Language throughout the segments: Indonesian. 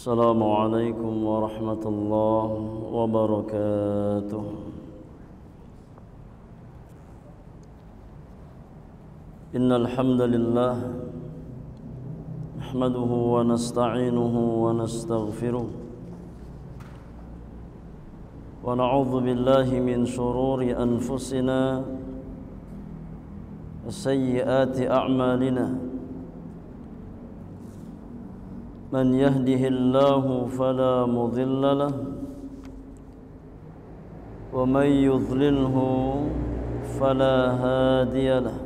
السلام عليكم ورحمة الله وبركاته. إن الحمد لله نحمده ونستعينه ونستغفره ونعوذ بالله من شرور أنفسنا وسيئات أعمالنا. من يهده الله فلا مضل له ومن يضلله فلا هادي له.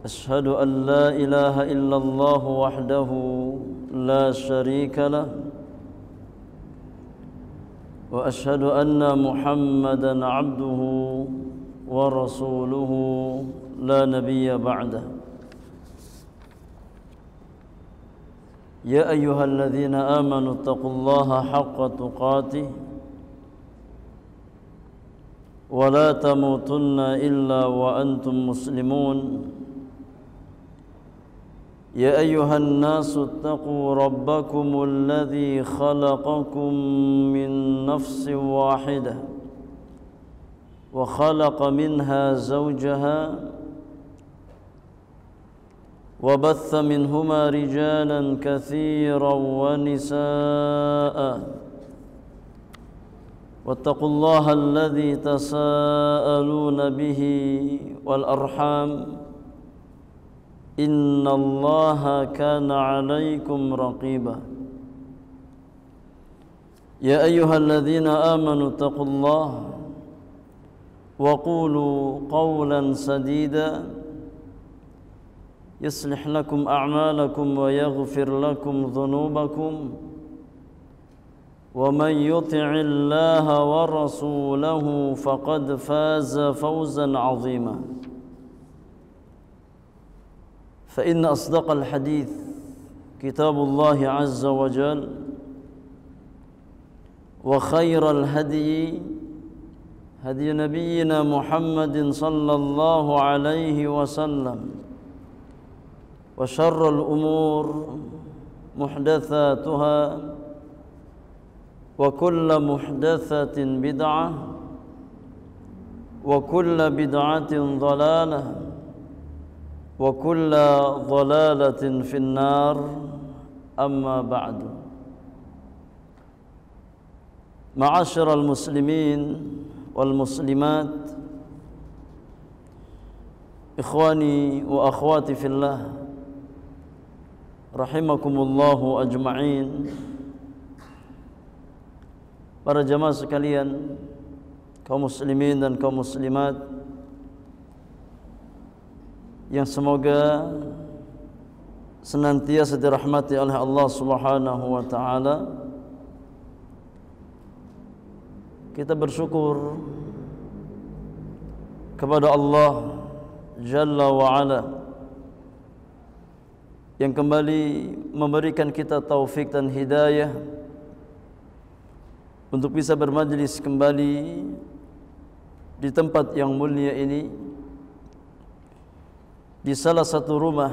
أشهد أن لا إله إلا الله وحده لا شريك له وأشهد أن محمدا عبده ورسوله لا نبي بعده. يا أيها الذين آمنوا اتقوا الله حق تقاته ولا تموتن إلا وأنتم مسلمون. يا أيها الناس اتقوا ربكم الذي خلقكم من نفس واحدة وخلق منها زوجها وبث منهما رجالا كثيرا ونساء واتقوا الله الذي تساءلون به والأرحام إن الله كان عليكم رقيبا. يا أيها الذين آمنوا اتقوا الله وقولوا قولا سديدا يصلح لكم أعمالكم ويغفر لكم ذنوبكم ومن يطع الله ورسوله فقد فاز فوزا عظيما. فإن أصدق الحديث كتاب الله عز وجل وخير الهدي هدي نبينا محمد صلى الله عليه وسلم وشر الأمور محدثاتها وكل محدثة بدعة وكل بدعة ضلالة وكل ضلالة في النار. أما بعد. معاشر المسلمين والمسلمات، إخواني وأخواتي في الله rahimakumullahu ajma'in. Para jamaah sekalian, kaum muslimin dan kaum muslimat yang semoga senantiasa dirahmati oleh Allah Subhanahu wa taala. Kita bersyukur kepada Allah Jalla wa Ala yang kembali memberikan kita taufik dan hidayah untuk bisa bermajlis kembali di tempat yang mulia ini, di salah satu rumah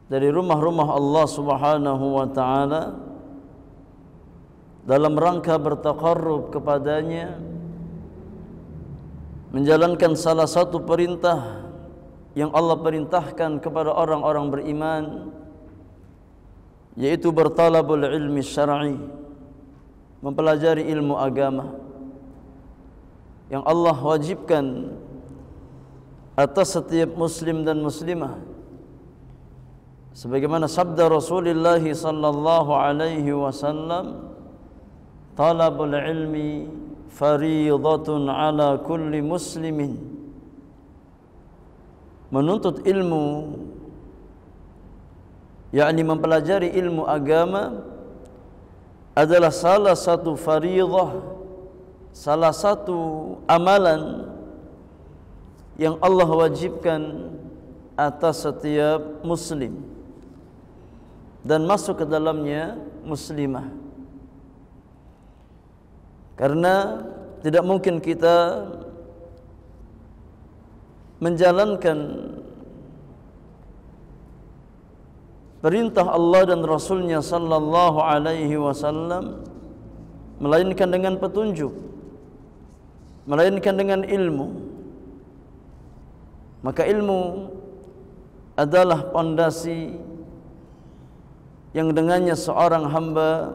dari rumah-rumah Allah Subhanahu wa taala, dalam rangka bertaqarrub kepadanya, menjalankan salah satu perintah yang Allah perintahkan kepada orang-orang beriman, yaitu bertalabul ilmi syar'i, mempelajari ilmu agama yang Allah wajibkan atas setiap muslim dan muslimah, sebagaimana sabda Rasulullah sallallahu alaihi wasallam, talabul ilmi fariidatun ala kulli muslimin. Menuntut ilmu, yakni mempelajari ilmu agama, adalah salah satu fariidah, salah satu amalan yang Allah wajibkan atas setiap muslim dan masuk ke dalamnya muslimah. Karena tidak mungkin kita menjalankan perintah Allah dan Rasulnya sallallahu alaihi wasallam, melainkan dengan petunjuk, melainkan dengan ilmu. Maka ilmu adalah pondasi yang dengannya seorang hamba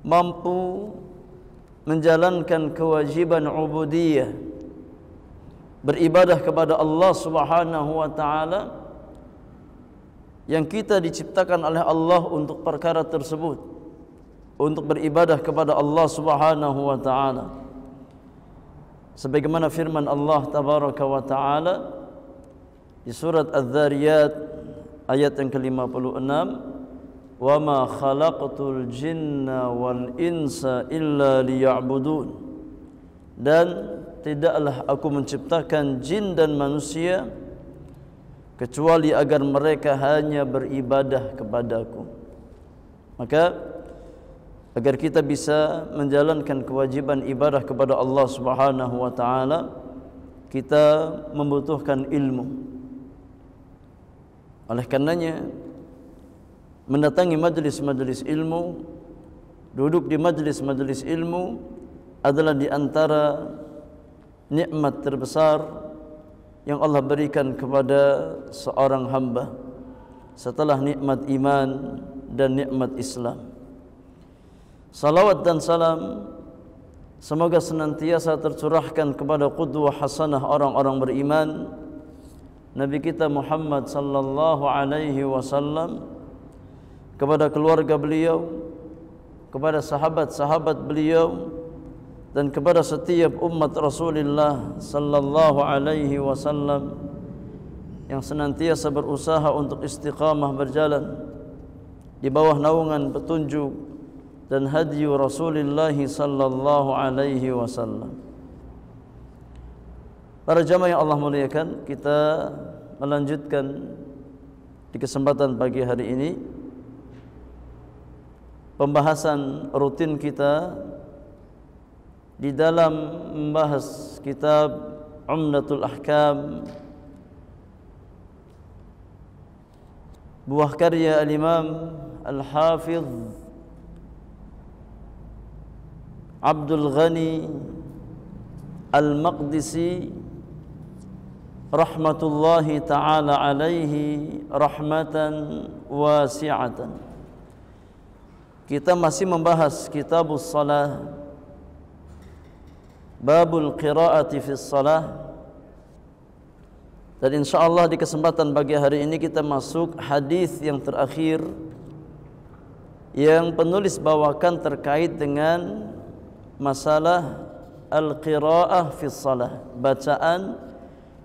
mampu menjalankan kewajiban ubudiyah, beribadah kepada Allah Subhanahu wa taala, yang kita diciptakan oleh Allah untuk perkara tersebut, untuk beribadah kepada Allah Subhanahu wa taala. Sebagaimana firman Allah tabaraka wa taala di surat Az-Zariyat ayat yang ke-56, "Wa ma khalaqtul jinna wal insa illa liya'budun." Dan tidaklah aku menciptakan jin dan manusia kecuali agar mereka hanya beribadah kepadaku. Maka agar kita bisa menjalankan kewajiban ibadah kepada Allah Subhanahu wa taala, kita membutuhkan ilmu. Oleh karenanya, mendatangi majlis-majlis ilmu, duduk di majlis-majlis ilmu adalah di antara nikmat terbesar yang Allah berikan kepada seorang hamba setelah nikmat iman dan nikmat Islam. Salawat dan salam semoga senantiasa tercurahkan kepada qudwah hasanah orang-orang beriman, Nabi kita Muhammad sallallahu alaihi wasallam, kepada keluarga beliau, kepada sahabat-sahabat beliau, dan kepada setiap umat Rasulullah sallallahu alaihi wasallam yang senantiasa berusaha untuk istiqamah berjalan di bawah naungan petunjuk dan hadyu Rasulullah sallallahu alaihi wasallam. Para jamaah yang Allah muliakan, kita melanjutkan di kesempatan pagi hari ini pembahasan rutin kita di dalam membahas kitab Umdatul Ahkam, buah karya Al-Imam Al-Hafidh Abdul Ghani Al-Maqdisi rahmatullahi ta'ala alaihi rahmatan wasi'atan. Kita masih membahas kitabus salah, babul qiraati fis salah, dan insyaallah di kesempatan pagi hari ini kita masuk hadis yang terakhir yang penulis bawakan terkait dengan masalah al-qiraah fis salah, bacaan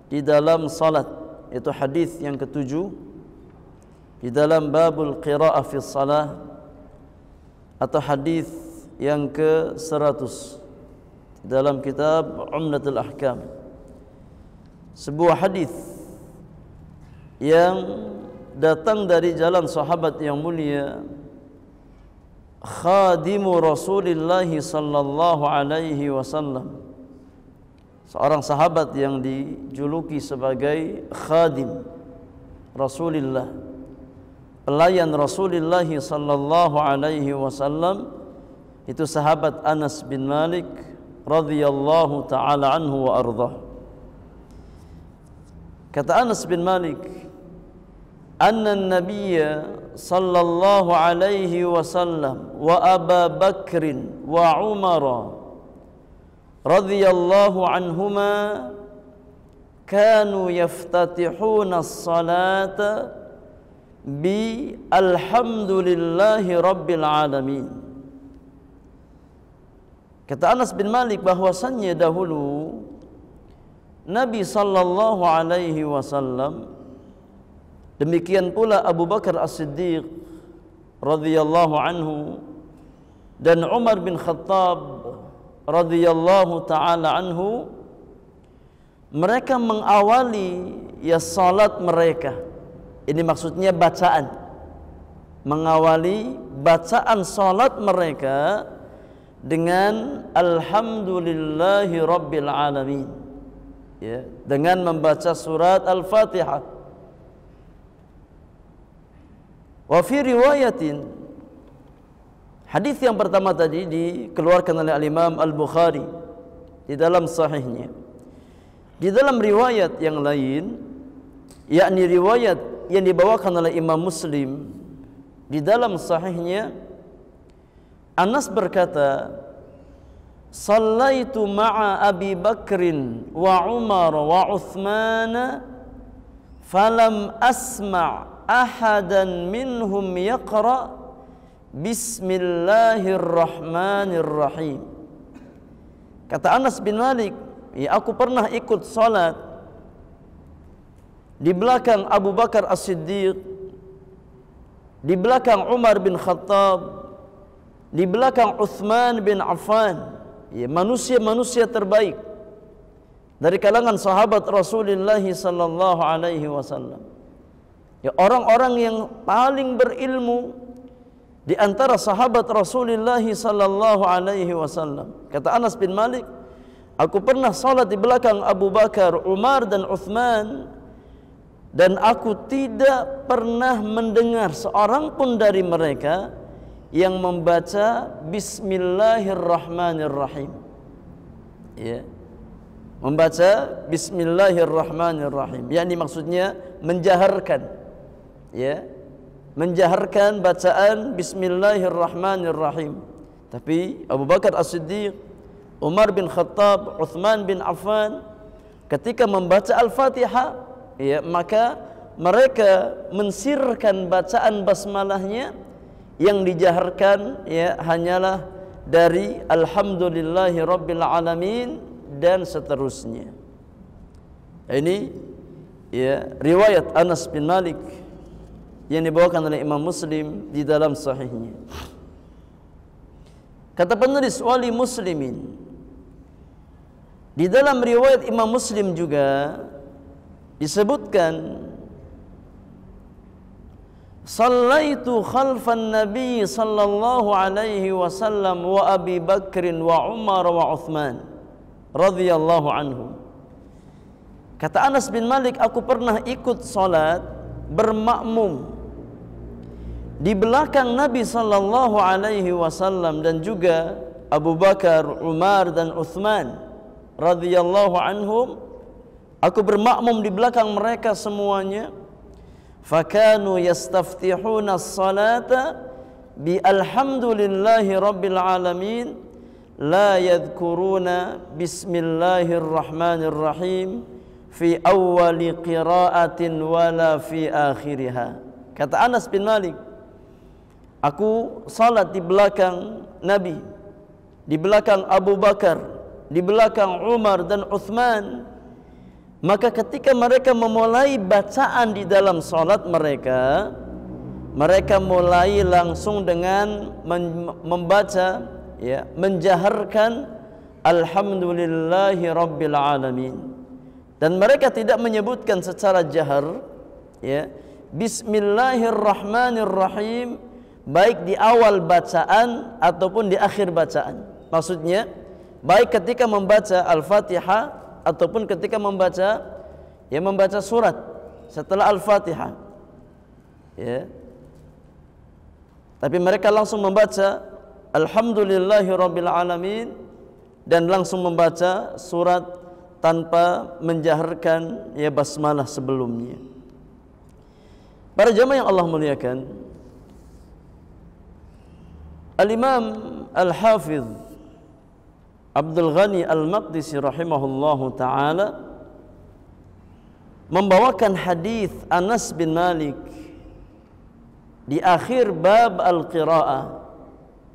di dalam salat. Itu hadis yang ke-7 di dalam babul qiraah fis salah, atau hadis yang ke-100 dalam kitab Umdatul Ahkam. Sebuah hadis yang datang dari jalan sahabat yang mulia, khadimu Rasulullah sallallahu alaihi wasallam, seorang sahabat yang dijuluki sebagai khadim Rasulullah, pelayan Rasulullah sallallahu alaihi wasallam. Itu sahabat Anas bin Malik radhiyallahu ta'ala anhu wa ardhah. Kata Anas bin Malik, anna an-nabiyya sallallahu alaihi wasallam wa Aba Bakrin wa Umar radhiyallahu anhuma kanu yaftatihuna as-salata bi alhamdulillahi rabbil alamin. Kata Anas bin Malik bahwasannya dahulu Nabi sallallahu alaihi wasallam, demikian pula Abu Bakar As-Siddiq radhiyallahu anhu dan Umar bin Khattab radhiyallahu taala anhu, mereka mengawali ya salat mereka. Ini maksudnya bacaan, mengawali bacaan salat mereka dengan alhamdulillahi rabbil alamin, ya, dengan membaca surat Al-Fatihah. Wa fi riwayatin, hadis yang pertama tadi dikeluarkan oleh Al-Imam Al-Bukhari di dalam sahihnya. Di dalam riwayat yang lain, yakni riwayat yang dibawakan oleh Imam Muslim di dalam sahihnya, Anas berkata, "Shallaitu ma'a Abi Bakrin wa Umar wa Uthman falam asma' ahadan minhum yaqra Bismillahirrahmanirrahim." Kata Anas bin Malik, ya, aku pernah ikut salat di belakang Abu Bakar As-Siddiq, di belakang Umar bin Khattab, di belakang Uthman bin Affan, ya, manusia-manusia terbaik dari kalangan sahabat Rasulullah sallallahu alaihi wasallam. Ya, orang-orang yang paling berilmu di antara sahabat Rasulullah sallallahu alaihi wasallam. Kata Anas bin Malik, aku pernah salat di belakang Abu Bakar, Umar dan Uthman, dan aku tidak pernah mendengar seorang pun dari mereka yang membaca Bismillahirrahmanirrahim. Ya, membaca Bismillahirrahmanirrahim, yakni maksudnya menjaharkan, ya, menjaharkan bacaan Bismillahirrahmanirrahim. Tapi Abu Bakar As-Siddiq, Umar bin Khattab, Uthman bin Affan ketika membaca Al-Fatihah, ya, maka mereka mensirkan bacaan basmalahnya, yang dijaharkan, ya, hanyalah dari Alhamdulillahi Rabbil Alamin dan seterusnya. Ini, ya, riwayat Anas bin Malik yang dibawakan oleh Imam Muslim di dalam sahihnya. Kata penulis Wali Muslimin, di dalam riwayat Imam Muslim juga disebutkan, "Shallaitu khalfan Nabi sallallahu alaihi wasallam wa Abi Bakrin wa Umar wa Uthman radhiyallahu anhum." Kata Anas bin Malik, aku pernah ikut salat bermakmum di belakang Nabi sallallahu alaihi wasallam dan juga Abu Bakar, Umar dan Uthman radhiyallahu anhum. Aku bermakmum di belakang mereka semuanya. Fakanu yastaftihuna as-salata bi alhamdulillahi rabbil alamin la yadhkuruna bismillahirrahmanirrahim fi awwali qiraatin wala fi akhiriha. Kata Anas bin Malik, aku salat di belakang Nabi, di belakang Abu Bakar, di belakang Umar dan Uthman. Maka ketika mereka memulai bacaan di dalam salat mereka, mereka mulai langsung dengan membaca, ya, menjaharkan Alhamdulillahi Rabbil Alamin. Dan mereka tidak menyebutkan secara jahar, ya, Bismillahirrahmanirrahim, baik di awal bacaan ataupun di akhir bacaan. Maksudnya, baik ketika membaca Al-Fatihah ataupun ketika membaca, ya, membaca surat setelah Al-Fatihah, ya. Tapi mereka langsung membaca Alhamdulillahi Rabbil Alamin dan langsung membaca surat tanpa menjaharkan, ya, basmalah sebelumnya. Para jamaah yang Allah muliakan, Al-Imam Al-Hafidh Abdul Ghani Al-Maqdisi rahimahullahu ta'ala membawakan hadis Anas bin Malik di akhir bab Al-Qira'ah,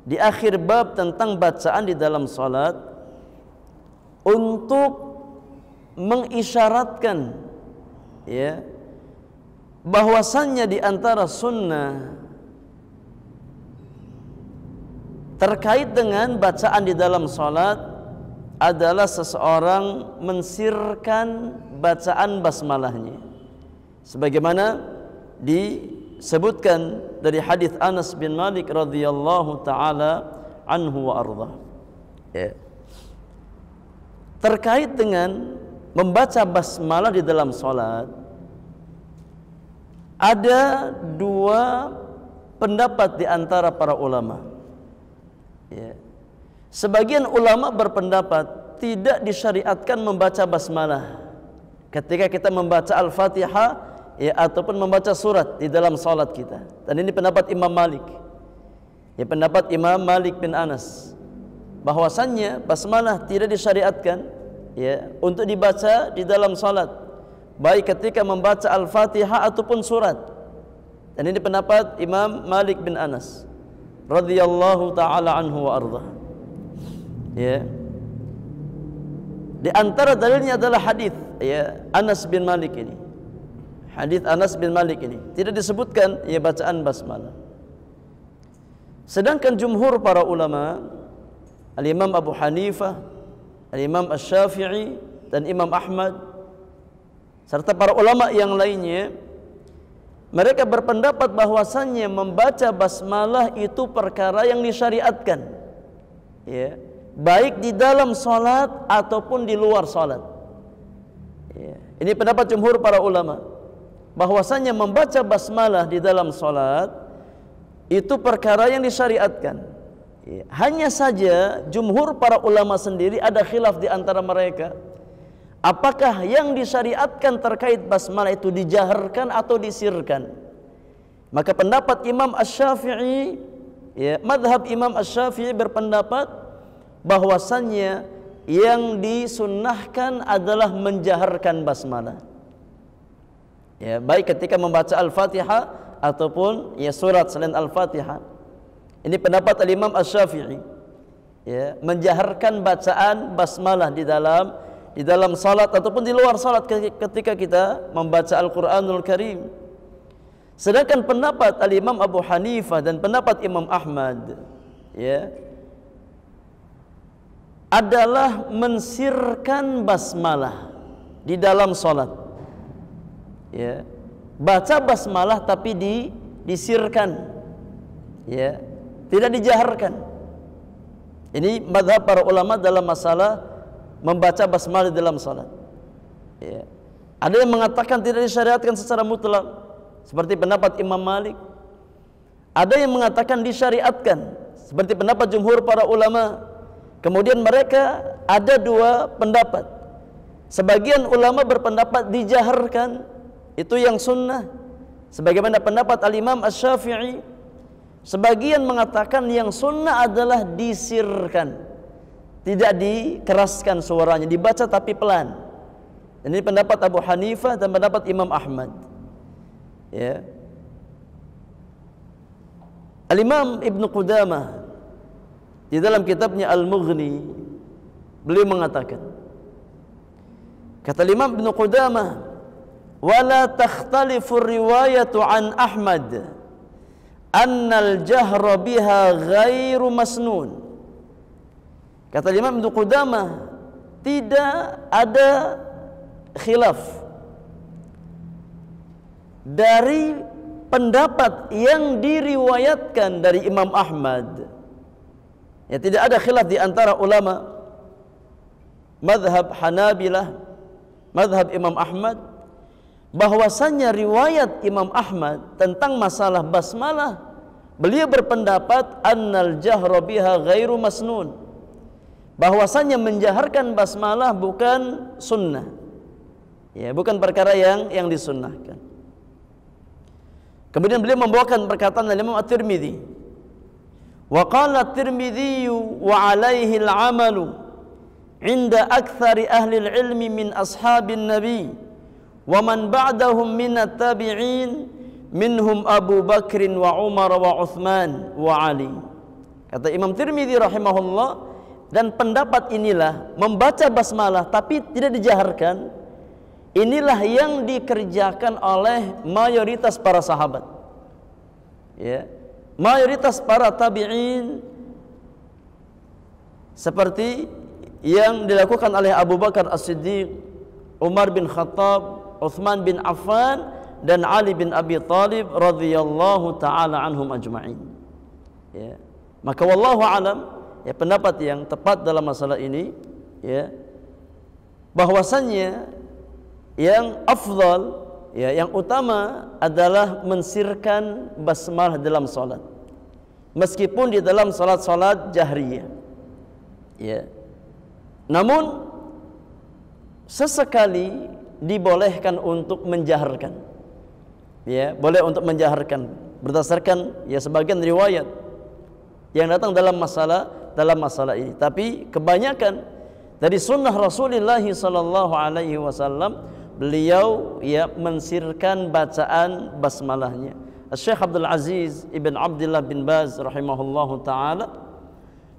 di akhir bab tentang bacaan di dalam salat, untuk mengisyaratkan, ya, bahwasannya di antara sunnah terkait dengan bacaan di dalam salat adalah seseorang mensirkan bacaan basmalahnya, sebagaimana disebutkan dari hadis Anas bin Malik radhiyallahu taala anhu wa ardhah. Ya. Terkait dengan membaca basmalah di dalam salat, ada dua pendapat di antara para ulama. Ya. Sebagian ulama berpendapat tidak disyariatkan membaca basmalah ketika kita membaca Al-Fatihah, ya, ataupun membaca surat di dalam salat kita. Dan ini pendapat Imam Malik. Ya, pendapat Imam Malik bin Anas, bahwasannya basmalah tidak disyariatkan, ya, untuk dibaca di dalam salat, baik ketika membaca Al-Fatihah ataupun surat. Dan ini pendapat Imam Malik bin Anas radhiyallahu taala anhu wa ardhah. Ya. Di antara dalilnya adalah hadis, ya, Anas bin Malik ini. Hadis Anas bin Malik ini tidak disebutkan, ya, bacaan basmalah. Sedangkan jumhur para ulama, Al-Imam Abu Hanifah, Al-Imam Asy-Syafi'i, dan Imam Ahmad, serta para ulama yang lainnya, mereka berpendapat bahwasannya membaca basmalah itu perkara yang disyariatkan, ya, baik di dalam salat ataupun di luar salat. Ya. Ini pendapat jumhur para ulama, bahwasannya membaca basmalah di dalam salat itu perkara yang disyariatkan. Ya. Hanya saja jumhur para ulama sendiri ada khilaf di antara mereka, apakah yang disyariatkan terkait basmalah itu dijaharkan atau disirkan. Maka pendapat Imam Asy-Syafi'i, ya, madhab Imam Asy-Syafi'i berpendapat bahwasannya yang disunnahkan adalah menjaharkan basmalah, ya, baik ketika membaca Al-Fatihah ataupun, ya, surat selain Al-Fatihah. Ini pendapat Al-Imam Asy-Syafi'i, ya, menjaharkan bacaan basmalah di dalam salat ataupun di luar salat ketika kita membaca Al-Qur'anul Karim. Sedangkan pendapat Al-Imam Abu Hanifah dan pendapat Imam Ahmad, ya, adalah mensirkan basmalah di dalam salat. Ya. Baca basmalah tapi disirkan. Ya, tidak dijaharkan. Ini mazhab para ulama dalam masalah membaca basmalah di dalam salat. Ya. Ada yang mengatakan tidak disyariatkan secara mutlak, seperti pendapat Imam Malik. Ada yang mengatakan disyariatkan, seperti pendapat jumhur para ulama. Kemudian mereka ada dua pendapat. Sebagian ulama berpendapat dijaharkan, itu yang sunnah, sebagaimana pendapat Al-Imam Asy-Syafi'i. Sebagian mengatakan yang sunnah adalah disirkan, tidak dikeraskan suaranya, dibaca tapi pelan. Ini pendapat Abu Hanifah dan pendapat Imam Ahmad. Ya. Al-Imam Ibnu Qudamah di dalam kitabnya Al-Mughni, beliau mengatakan, kata Imam Ibnu Qudamah, wala takhtalifu riwayatu an Ahmad annal jahra biha ghairu masnun. Kata Imam Ibnu Qudamah, tidak ada khilaf dari pendapat yang diriwayatkan dari Imam Ahmad. Ya, tidak ada khilaf di antara ulama mazhab Hanabilah, mazhab Imam Ahmad, bahwasannya riwayat Imam Ahmad tentang masalah basmalah, beliau berpendapat annal jahra biha ghairu masnun, bahwasannya menjaharkan basmalah bukan sunnah, ya, bukan perkara yang disunnahkan. Kemudian beliau membawakan perkataan Imam At-Tirmidzi, wa qala At-Tirmidzi wa alaihi al-amalu inda aktsari ahli al-ilmi min ashabin nabi wa man ba'dahum min at-tabi'in minhum Abu Bakr wa Umar wa Uthman wa Ali. Kata Imam Tirmidzi rahimahullah, dan pendapat inilah membaca basmalah tapi tidak dijaharkan, inilah yang dikerjakan oleh mayoritas para sahabat, ya, mayoritas para tabi'in, seperti yang dilakukan oleh Abu Bakar As-Siddiq, Umar bin Khattab, Uthman bin Affan, dan Ali bin Abi Thalib radhiyallahu taala anhum ajma'in. Ya. Maka wallahu alam, ya, pendapat yang tepat dalam masalah ini, ya, bahwasannya yang afdal, ya, yang utama adalah mensirkan basmalah dalam salat. Meskipun di dalam salat-salat jahriyah. Ya. Namun sesekali dibolehkan untuk menjaharkan. Ya, boleh untuk menjaharkan berdasarkan ya sebagian riwayat yang datang dalam masalah ini. Tapi kebanyakan dari sunnah Rasulullah sallallahu alaihi wasallam, beliau ya mensirkan bacaan basmalahnya. Syekh Abdul Aziz Ibn Abdullah bin Baz rahimahullahu taala,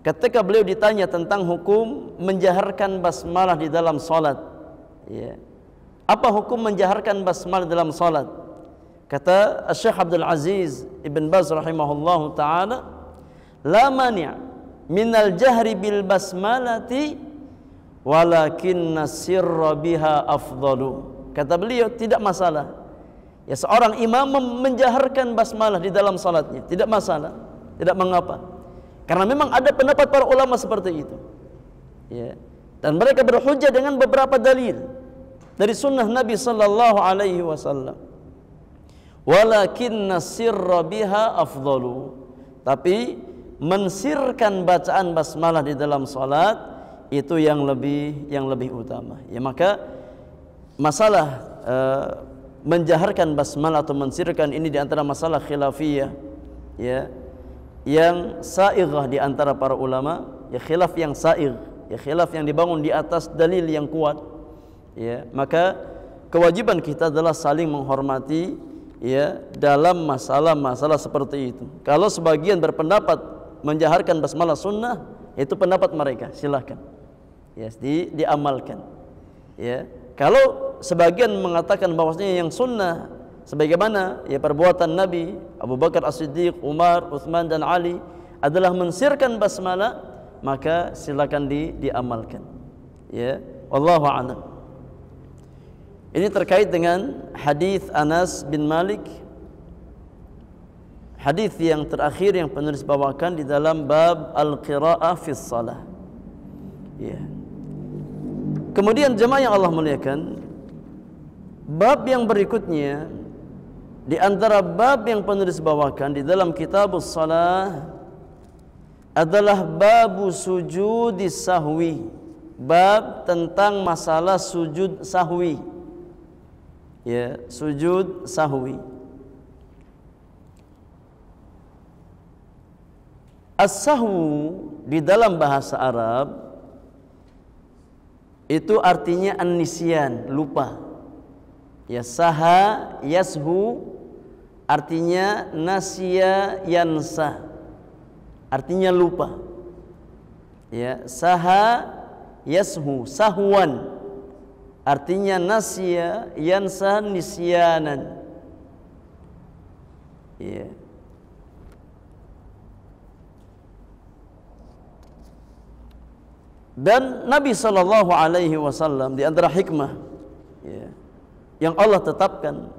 ketika beliau ditanya tentang hukum menjaharkan basmalah di dalam salat, ya, apa hukum menjaharkan basmalah dalam salat? Kata Syekh Abdul Aziz Ibn Baz rahimahullahu taala, la mani' minal jahri bil basmalati walakinna sirra biha afdalu. Kata beliau, tidak masalah ya seorang imam menjaharkan basmalah di dalam salatnya, tidak masalah, tidak mengapa. Karena memang ada pendapat para ulama seperti itu. Ya. Dan mereka berhujjah dengan beberapa dalil dari sunnah Nabi sallallahu alaihi wasallam. Walakinna sirra biha afdalu. Tapi mensirkan bacaan basmalah di dalam salat itu yang lebih utama. Ya, maka masalah menjaharkan basmalah atau mensirkan ini di antara masalah khilafiyah, ya, yang sa'ighah di antara para ulama, ya khilaf yang sa'igh, ya khilaf yang dibangun di atas dalil yang kuat, ya. Maka kewajiban kita adalah saling menghormati, ya, dalam masalah-masalah seperti itu. Kalau sebagian berpendapat menjaharkan basmalah sunnah, itu pendapat mereka, silahkan, ya, diamalkan, ya. Kalau sebagian mengatakan bahwasanya yang sunnah sebagaimana ya perbuatan Nabi Abu Bakar As-Siddiq, Umar, Utsman dan Ali adalah mensirkan basmalah, maka silakan diamalkan. Ya, wallahu a'lam. Ini terkait dengan hadis Anas bin Malik, hadis yang terakhir yang penulis bawakan di dalam bab al-qiraah fi shalah. Ya. Kemudian jemaah yang Allah muliakan, bab yang berikutnya di antara bab yang penulis bawakan di dalam kitabus shalah adalah babu sujudis sahwi, bab tentang masalah sujud sahwi. Ya, sujud sahwi. As-sahwu di dalam bahasa Arab itu artinya an-nisyan, lupa. Ya, saha yashu artinya nasya yansa, artinya lupa. Ya, saha yashu sahwan artinya nasya yansa nisyanan. Ya. Dan Nabi sallallahu alaihi wasallam di antara hikmah, ya, yang Allah tetapkan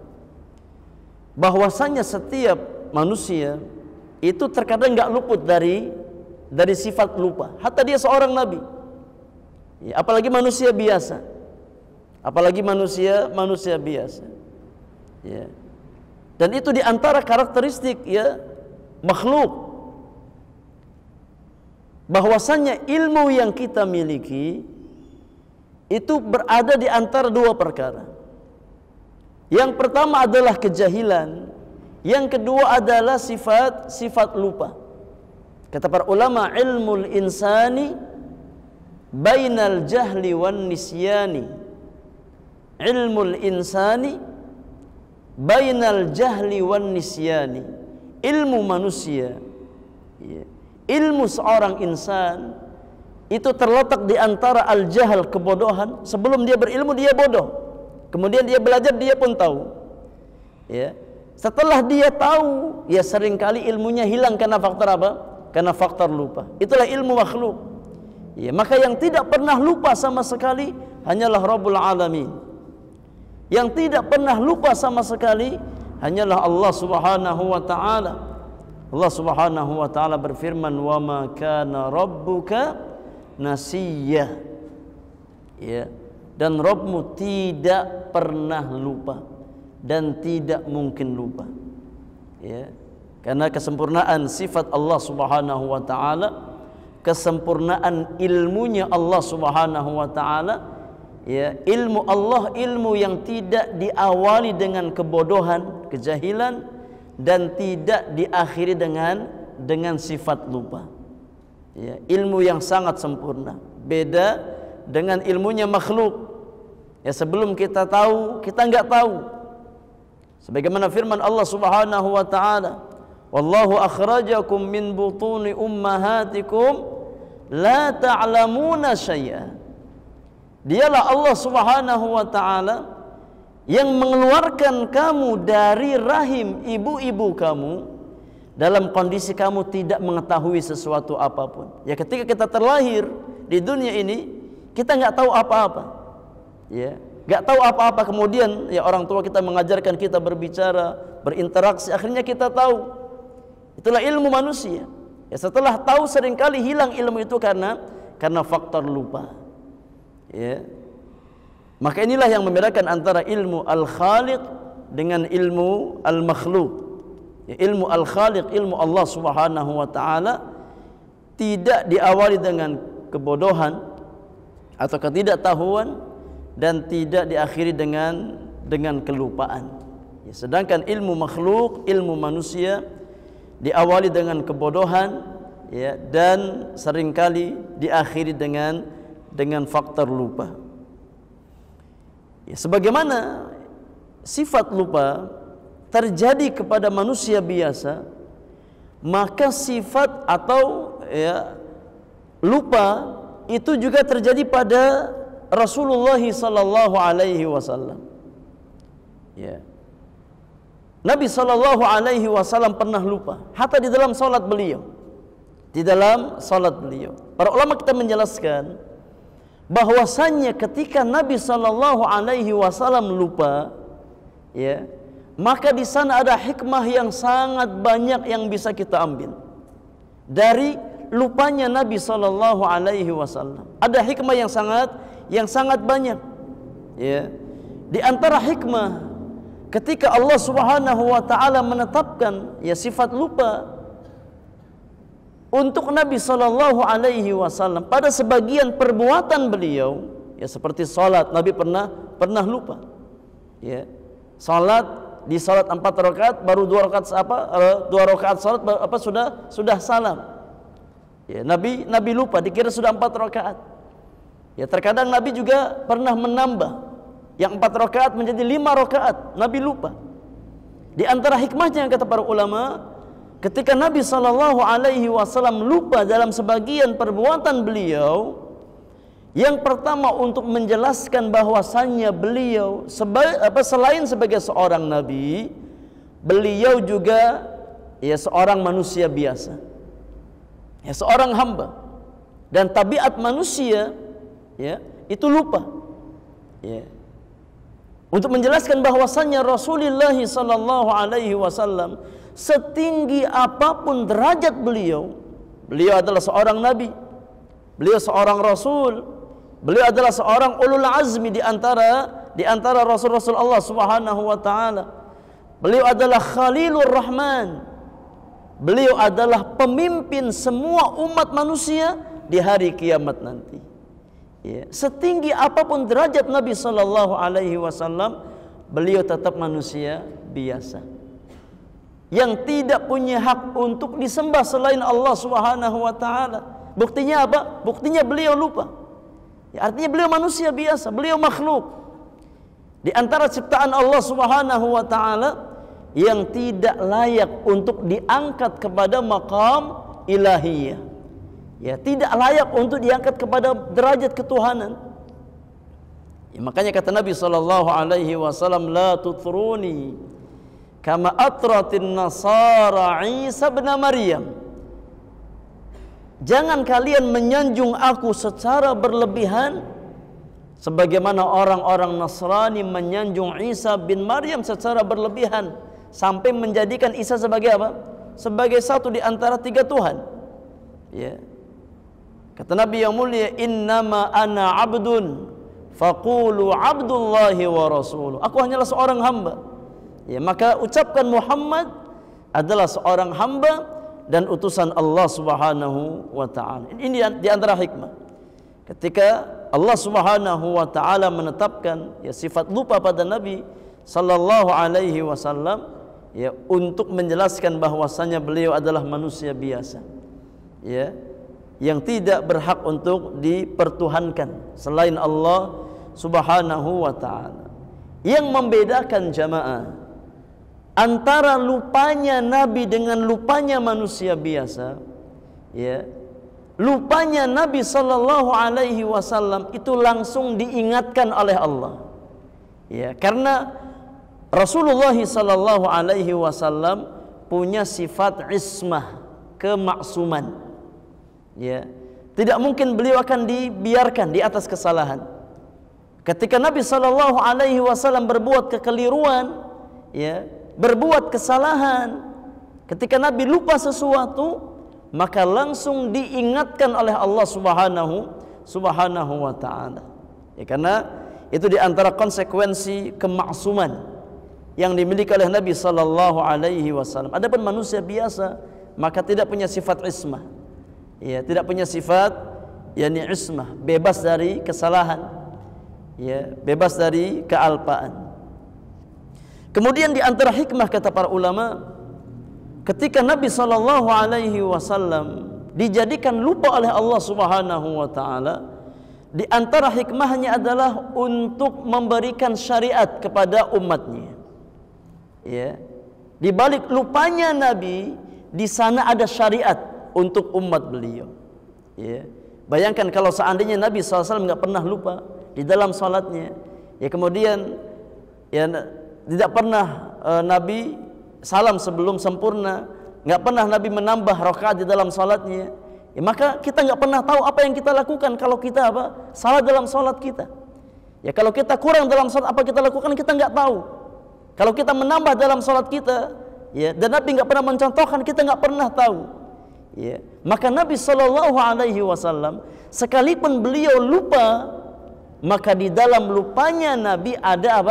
bahwasanya setiap manusia itu terkadang enggak luput dari sifat lupa. Hatta dia seorang nabi. Ya, apalagi manusia biasa. Apalagi manusia biasa. Ya. Dan itu di antara karakteristik, ya, makhluk. Bahwasanya ilmu yang kita miliki itu berada di antara dua perkara. Yang pertama adalah kejahilan, yang kedua adalah sifat lupa. Kata para ulama, ilmul insani bainal jahli wan nisyani. Ilmul insani bainal jahli wan nisyani. Ilmu manusia, ya, ilmu seorang insan itu terletak di antara al-jahl, kebodohan. Sebelum dia berilmu dia bodoh. Kemudian dia belajar, dia pun tahu. Ya. Setelah dia tahu, ya seringkali ilmunya hilang karena faktor apa? Karena faktor lupa. Itulah ilmu makhluk. Ya, maka yang tidak pernah lupa sama sekali hanyalah Rabbul Alamin. Yang tidak pernah lupa sama sekali hanyalah Allah Subhanahu wa taala. Allah Subhanahu wa taala berfirman, "Wa ma kana rabbuka nasiyya." Ya, dan Rabbmu tidak pernah lupa. dan tidak mungkin lupa. Ya. Karena kesempurnaan sifat Allah Subhanahu wa taala, kesempurnaan ilmunya Allah Subhanahu wa taala, ya, ilmu Allah ilmu yang tidak diawali dengan kebodohan, kejahilan, dan tidak diakhiri dengan sifat lupa. Ya, ilmu yang sangat sempurna. Beda dengan ilmunya makhluk. Ya, sebelum kita tahu, kita enggak tahu. Sebagaimana firman Allah Subhanahu wa taala, "Wallahu akhrajakum min butuni ummahatikum la ta'lamuna syai'a." Dialah Allah Subhanahu wa taala yang mengeluarkan kamu dari rahim ibu-ibu kamu dalam kondisi kamu tidak mengetahui sesuatu apapun. Ya, ketika kita terlahir di dunia ini, kita nggak tahu apa-apa. Ya, nggak tahu apa-apa. Kemudian ya orang tua kita mengajarkan kita berbicara, berinteraksi, akhirnya kita tahu. Itulah ilmu manusia. Ya, setelah tahu seringkali hilang ilmu itu karena faktor lupa. Ya. Maka inilah yang membedakan antara ilmu al-khaliq dengan ilmu al-makhluk. Ya, ilmu al-khaliq, ilmu Allah Subhanahu wa taala tidak diawali dengan kebodohan atau ketidaktahuan dan tidak diakhiri dengan kelupaan. Ya, sedangkan ilmu makhluk, ilmu manusia diawali dengan kebodohan, ya, dan seringkali diakhiri dengan faktor lupa. Ya, sebagaimana sifat lupa terjadi kepada manusia biasa, maka sifat atau ya, lupa itu juga terjadi pada Rasulullah sallallahu alaihi wasallam. Ya. Nabi sallallahu alaihi wasallam pernah lupa, hatta di dalam salat beliau. Di dalam salat beliau. Para ulama kita menjelaskan bahwasannya ketika Nabi sallallahu alaihi wasallam lupa, ya, maka di sana ada hikmah yang sangat banyak yang bisa kita ambil dari lupanya Nabi sallallahu alaihi wasallam. Ada hikmah yang sangat banyak. Ya. Di antara hikmah ketika Allah Subhanahu wa taala menetapkan ya sifat lupa untuk Nabi sallallahu alaihi wasallam pada sebagian perbuatan beliau, ya seperti salat, Nabi pernah lupa. Ya. Salat, di salat 4 rakaat baru 2 rakaat salat sudah salam. Ya, Nabi lupa, dikira sudah 4 rakaat. Ya, terkadang Nabi juga pernah menambah yang 4 rakaat menjadi 5 rakaat, Nabi lupa. Di antara hikmahnya kata para ulama, ketika Nabi sallallahu alaihi wasallam lupa dalam sebagian perbuatan beliau, yang pertama untuk menjelaskan bahwasannya beliau selain sebagai seorang nabi, beliau juga ya seorang manusia biasa. Ya, seorang hamba. Dan tabiat manusia ya itu lupa. Ya. Untuk menjelaskan bahwasannya Rasulullah sallallahu alaihi wasallam setinggi apapun derajat beliau adalah seorang nabi, beliau seorang rasul, beliau adalah seorang ulul azmi di antara rasul-rasul Allah Subhanahu wa taala. Beliau adalah Khalilur Rahman. Beliau adalah pemimpin semua umat manusia di hari kiamat nanti. Ya, setinggi apapun derajat Nabi sallallahu alaihi wasallam, beliau tetap manusia biasa yang tidak punya hak untuk disembah selain Allah Subhanahu wa taala. Buktinya apa? Buktinya beliau lupa. Ya, artinya beliau manusia biasa, beliau makhluk. Di antara ciptaan Allah Subhanahu wa taala yang tidak layak untuk diangkat kepada maqam ilahiyah. Ya, tidak layak untuk diangkat kepada derajat ketuhanan. Ya, makanya kata Nabi sallallahu alaihi wasallam, "La tutruni kama atratin nasara Isa bin Maryam." Jangan kalian menyanjung aku secara berlebihan sebagaimana orang-orang Nasrani menyanjung Isa bin Maryam secara berlebihan sampai menjadikan Isa sebagai apa? Sebagai satu di antara 3 Tuhan. Ya. Kata Nabi yang mulia, "Innama ana 'abdun faqulu 'abdullahi wa rasuluh." Aku hanyalah seorang hamba. Ya, maka ucapkan Muhammad adalah seorang hamba dan utusan Allah Subhanahu wa taala. Ini di antara hikmah. Ketika Allah Subhanahu wa taala menetapkan ya sifat lupa pada Nabi sallallahu alaihi wasallam ya untuk menjelaskan bahwasanya beliau adalah manusia biasa. Ya, yang tidak berhak untuk dipertuhankan selain Allah Subhanahu wa taala. Yang membedakan jamaah antara lupanya Nabi dengan lupanya manusia biasa, ya, lupanya Nabi sallallahu alaihi wasallam itu langsung diingatkan oleh Allah. Ya, karena Rasulullah sallallahu alaihi wasallam punya sifat ismah, kemaksuman. Ya, tidak mungkin beliau akan dibiarkan di atas kesalahan. Ketika Nabi sallallahu alaihi wasallam berbuat kekeliruan, ya, berbuat kesalahan, ketika Nabi lupa sesuatu, maka langsung diingatkan oleh Allah Subhanahu wa taala. Ya, karena itu di antara konsekuensi kemaksuman yang dimiliki oleh Nabi sallallahu alaihi wasallam. Adapun manusia biasa maka tidak punya sifat ismah. Ya, tidak punya sifat yakni ismah, bebas dari kesalahan. Ya, bebas dari kealpaan. Kemudian di antara hikmah kata para ulama, ketika Nabi sallallahu alaihi wasallam dijadikan lupa oleh Allah Subhanahu wa taala, di antara hikmahnya adalah untuk memberikan syariat kepada umatnya. Ya. Di balik lupanya Nabi, di sana ada syariat untuk umat beliau. Ya. Bayangkan kalau seandainya Nabi SAW nggak pernah lupa di dalam salatnya, ya kemudian ya tidak pernah Nabi salam sebelum sempurna, nggak pernah Nabi menambah rakaat di dalam salatnya, ya maka kita nggak pernah tahu apa yang kita lakukan kalau kita salah dalam salat kita. Ya kalau kita kurang dalam salat, apa kita lakukan kita nggak tahu. Kalau kita menambah dalam salat kita, ya, dan Nabi nggak pernah mencontohkan, kita nggak pernah tahu. Ya, maka Nabi sallallahu alaihi wasallam sekalipun beliau lupa, maka di dalam lupanya Nabi ada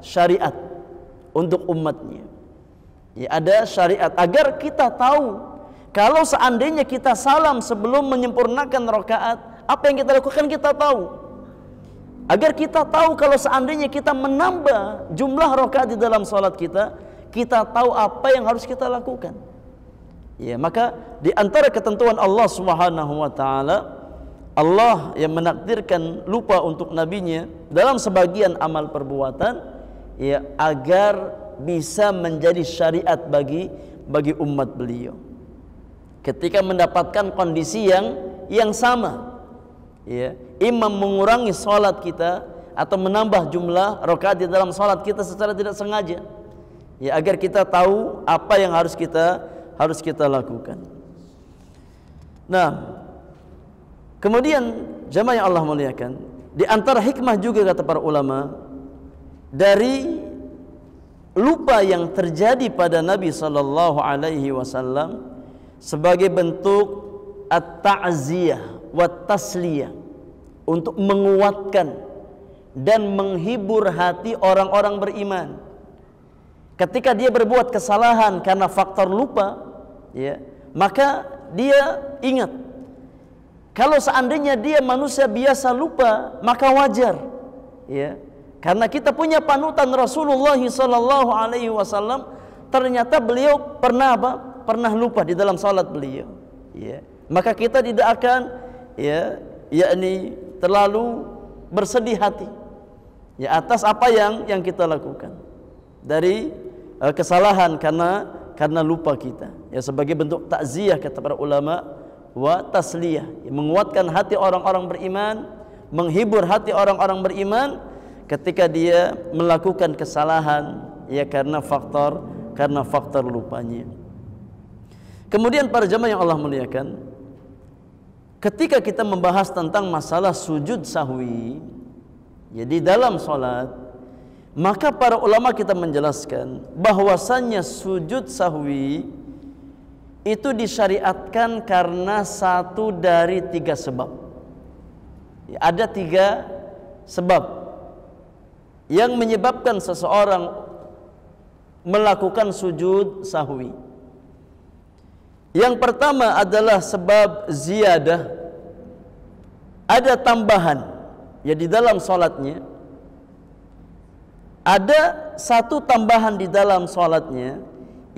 syariat untuk umatnya. Ya, ada syariat agar kita tahu kalau seandainya kita salam sebelum menyempurnakan rakaat, apa yang kita lakukan kita tahu. Agar kita tahu kalau seandainya kita menambah jumlah rakaat di dalam salat kita, kita tahu apa yang harus kita lakukan. Ya, maka di antara ketentuan Allah Subhanahu wa taala, Allah yang menakdirkan lupa untuk nabinya dalam sebagian amal perbuatan, ya, agar bisa menjadi syariat bagi umat beliau. Ketika mendapatkan kondisi yang sama, ya, imam mengurangi salat kita atau menambah jumlah rakaat di dalam salat kita secara tidak sengaja, ya, agar kita tahu apa yang harus kita lakukan. Nah, kemudian jamaah yang Allah muliakan, di antara hikmah juga kata para ulama dari lupa yang terjadi pada Nabi sallallahu alaihi wasallam sebagai bentuk at-ta'ziyah wa tasliyah, untuk menguatkan dan menghibur hati orang-orang beriman. Ketika dia berbuat kesalahan karena faktor lupa, ya, maka dia ingat kalau seandainya dia manusia biasa lupa, maka wajar, ya, karena kita punya panutan Rasulullah sallallahu alaihi wasallam, ternyata beliau pernah lupa di dalam salat beliau, ya. Maka kita tidak akan, ya, yakni terlalu bersedih hati, ya, atas apa yang kita lakukan dari kesalahan karena lupa kita, ya, sebagai bentuk takziah kata para ulama wa tasliyah, ya, menguatkan hati orang-orang beriman, menghibur hati orang-orang beriman ketika dia melakukan kesalahan, ya, karena faktor lupanya. Kemudian para jamaah yang Allah muliakan, ketika kita membahas tentang masalah sujud sahwi, ya, di dalam salat, maka para ulama kita menjelaskan bahwasannya sujud sahwi itu disyariatkan karena satu dari 3 sebab. Ya, ada 3 sebab yang menyebabkan seseorang melakukan sujud sahwi. Yang pertama adalah sebab ziyadah, ada tambahan ya di dalam salatnya. Ada satu tambahan di dalam salatnya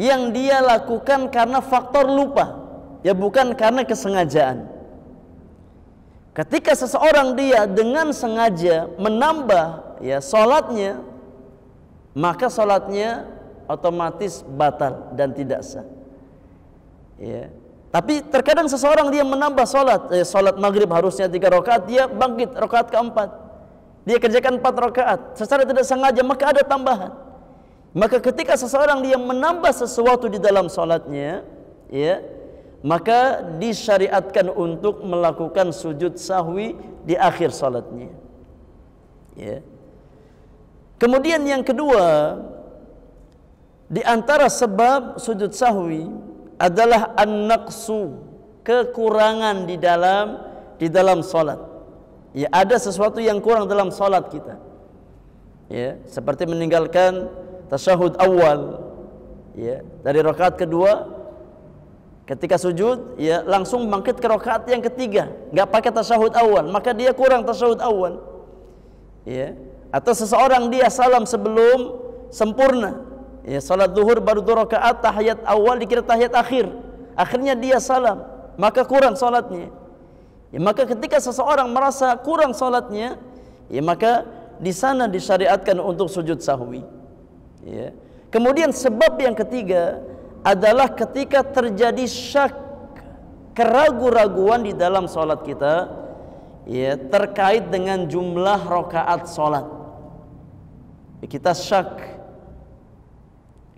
yang dia lakukan karena faktor lupa, ya bukan karena kesengajaan. Ketika seseorang dia dengan sengaja menambah ya salatnya, maka salatnya otomatis batal dan tidak sah. Ya. Tapi terkadang seseorang dia menambah salat maghrib harusnya 3 rakaat, dia bangkit rakaat keempat, dia kerjakan 4 rakaat secara tidak sengaja, maka ada tambahan. Maka ketika seseorang dia menambah sesuatu di dalam salatnya, ya, maka disyariatkan untuk melakukan sujud sahwi di akhir salatnya. Ya. Kemudian yang kedua, di antara sebab sujud sahwi adalah an-naqsu, kekurangan di dalam salat. Ya, ada sesuatu yang kurang dalam salat kita. Ya, seperti meninggalkan tasyahud awal. Ya, dari rakaat kedua ketika sujud ya langsung bangkit ke rakaat yang ketiga, enggak pakai tasyahud awal, maka dia kurang tasyahud awal. Ya, atau seseorang dia salam sebelum sempurna. Ya, salat zuhur baru 2 rakaat, tahiyat awal dikira tahiyat akhir. Akhirnya dia salam, maka kurang salatnya. Ya, maka ketika seseorang merasa kurang salatnya, ya maka di sana disyariatkan untuk sujud sahwi. Ya. Kemudian sebab yang ketiga adalah ketika terjadi syak, keraguan-raguan di dalam salat kita, ya, terkait dengan jumlah rakaat salat. Ya, kita syak,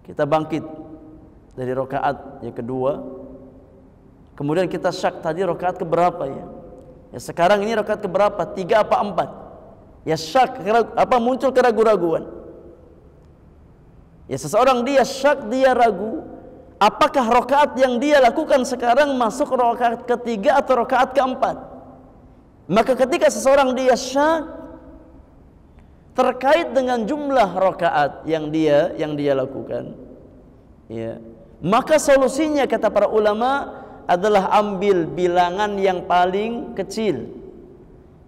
kita bangkit dari rakaat yang kedua, kemudian kita syak tadi rakaat keberapa ya? Ya sekarang ini rakaat keberapa? 3 apa 4? Ya syak, muncul keraguan-raguan. Ya seseorang dia syak, dia ragu, apakah rakaat yang dia lakukan sekarang masuk rakaat ketiga atau rakaat keempat? Maka ketika seseorang dia syak terkait dengan jumlah rakaat yang dia lakukan, ya, maka solusinya kata para ulama adalah ambil bilangan yang paling kecil.